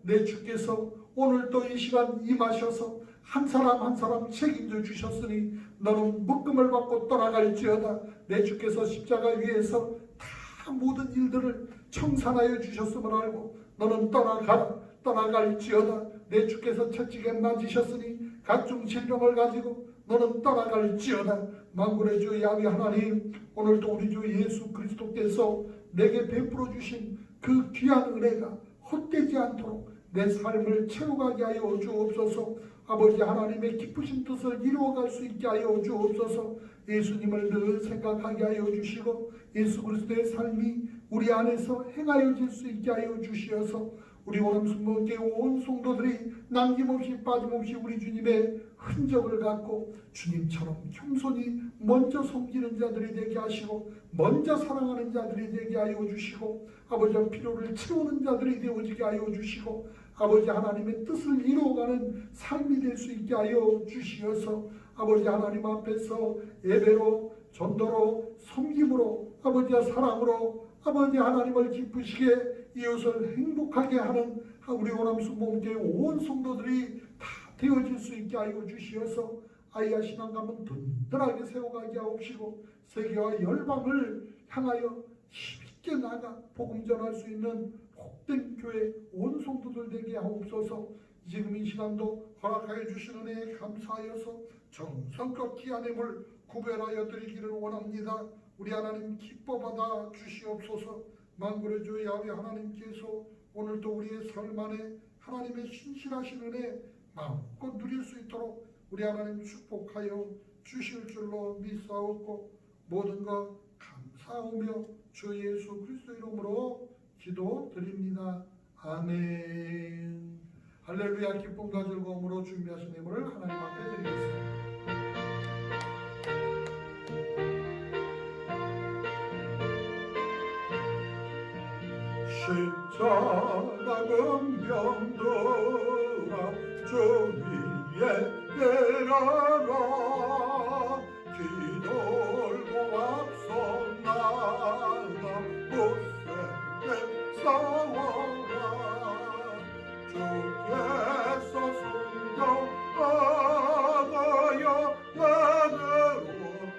Speaker 1: 내 주께서 오늘도 이 시간 임하셔서 한 사람 한 사람 책임져 주셨으니 너는 묶음을 받고 떠나갈지어다. 내 주께서 십자가 위에서 다 모든 일들을 청산하여 주셨음을 알고 너는 떠나갈지어다. 내 주께서 채찍에 맞으셨으니 각종 질병을 가지고 너는 떠나갈지어다. 만군의 주 야훼 하나님, 오늘도 우리 주 예수 그리스도께서 내게 베풀어 주신 그 귀한 은혜가 헛되지 않도록 내 삶을 채워가게 하여 주옵소서. 아버지 하나님의 기쁘신 뜻을 이루어갈 수 있게 하여 주옵소서. 예수님을 늘 생각하게 하여 주시고 예수 그리스도의 삶이 우리 안에서 행하여질 수 있게 하여 주시어서 우리 오람순목교회 온 성도들이 남김없이 빠짐없이 우리 주님의 흔적을 갖고 주님처럼 겸손히 먼저 섬기는 자들이 되게 하시고 먼저 사랑하는 자들이 되게 하여 주시고 아버지의 필요를 채우는 자들이 되어지게 하여 주시고 아버지 하나님의 뜻을 이루어가는 삶이 될 수 있게 하여 주시어서 아버지 하나님 앞에서 예배로 전도로 섬김으로 아버지의 사랑으로 아버지 하나님을 기쁘시게 이웃을 행복하게 하는 우리 오람순목교회 온 성도들이 다 되어질 수 있게 하여 주시어서 아이야 신앙감은 든든하게 세워가게 하옵시고 세계와 열방을 향하여 힘있게 나가 복음 전할 수 있는 복된 교회 온 성도들 되게 하옵소서. 지금 이 시간도 허락하여 주신 은혜에 감사하여서 정성껏 귀한 힘을 구별하여 드리기를 원합니다. 우리 하나님 기뻐받아 주시옵소서. 만군의 주 야훼 하나님께서 오늘도 우리의 삶 안에 하나님의 신실하신 은혜 마음껏 누릴 수 있도록 우리 하나님 축복하여 주실 줄로 믿사옵고 모든 것 감사하며 주 예수 그리스도 이름으로 기도드립니다. 아멘. 할렐루야. 기쁨과 즐거움으로 준비하신 예물을 하나님 앞에 드리겠습니다. 십자가 금병들아 주 위에 내려라. 기돌고 앞서 나가 굳세게 싸워라. 주께서 순종하여 나대로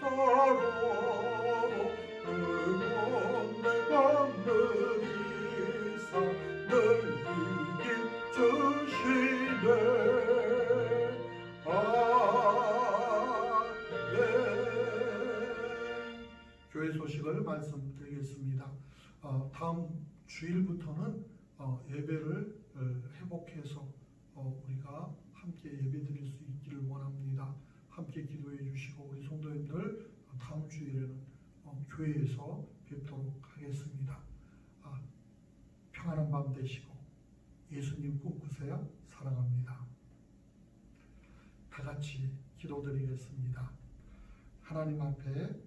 Speaker 1: 뜨거운 내 건드리사 늘 이길 주시네. 교회 소식을 말씀드리겠습니다. 다음 주일부터는 예배를 회복해서 우리가 함께 예배 드릴 수 있기를 원합니다. 함께 기도해 주시고 우리 성도님들 다음 주일에는 교회에서 뵙도록 하겠습니다. 평안한 밤 되시고 예수님 꿈꾸세요. 사랑합니다. 다 같이 기도드리겠습니다. 하나님 앞에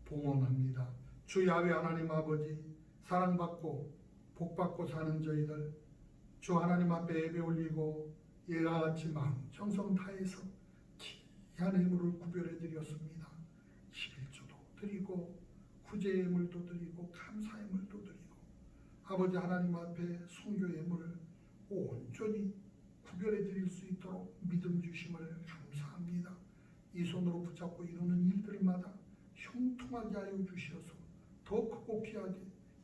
Speaker 1: 봉헌합니다. 주 야훼 하나님 아버지, 사랑받고 복받고 사는 저희들 주 하나님 앞에 예배 올리고 예와 같이 마음 정성 다해서 귀한 예물을 구별해 드렸습니다. 11조도 드리고 구제 예물도 드리고 감사 예물도 드리고 아버지 하나님 앞에 순교 예물을 온전히 구별해 드릴 수 있도록 믿음 주심을 감사합니다. 이 손으로 붙잡고 이루는 일들마다 형통하게 하여 주셔서 더 크고 귀하게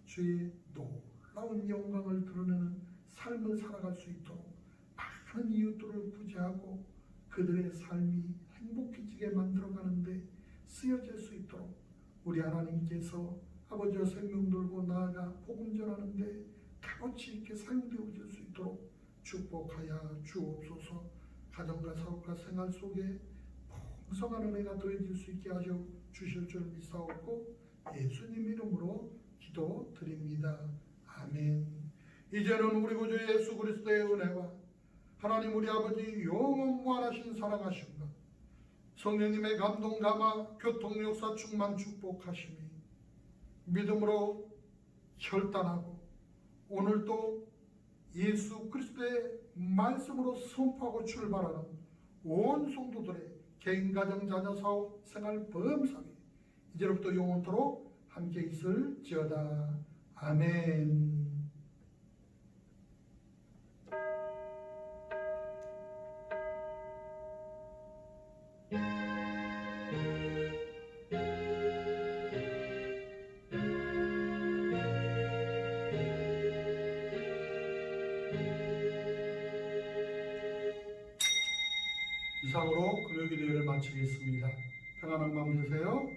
Speaker 1: 주의 놀라운 영광을 드러내는 삶을 살아갈 수 있도록 많은 이웃들을 구제하고 그들의 삶이 행복해지게 만들어가는데 쓰여질 수 있도록 우리 하나님께서 아버지와 생명 들고 나아가 복음 전하는데 값어치 있게 사용되어질 수 있도록 축복하여 주옵소서. 가정과 사업과 생활 속에 풍성한 은혜가 더해질 수 있게 하여 주실 줄 믿사옵고 예수님 이름으로 기도드립니다. 아멘. 이제는 우리 구주 예수 그리스도의 은혜와 하나님 우리 아버지 영원 무한하신 사랑하심과 성령님의 감동 감화 교통 역사 충만 축복하심이 믿음으로 결단하고 오늘도 예수 그리스도의 말씀으로 선포하고 출발하는 온 성도들의 개인 가정 자녀 사업 생활 범사에 이제로부터 영원토록 함께 있을지어다. 아멘. 이상으로 금요기도회를 마치겠습니다. 평안한 밤 되세요.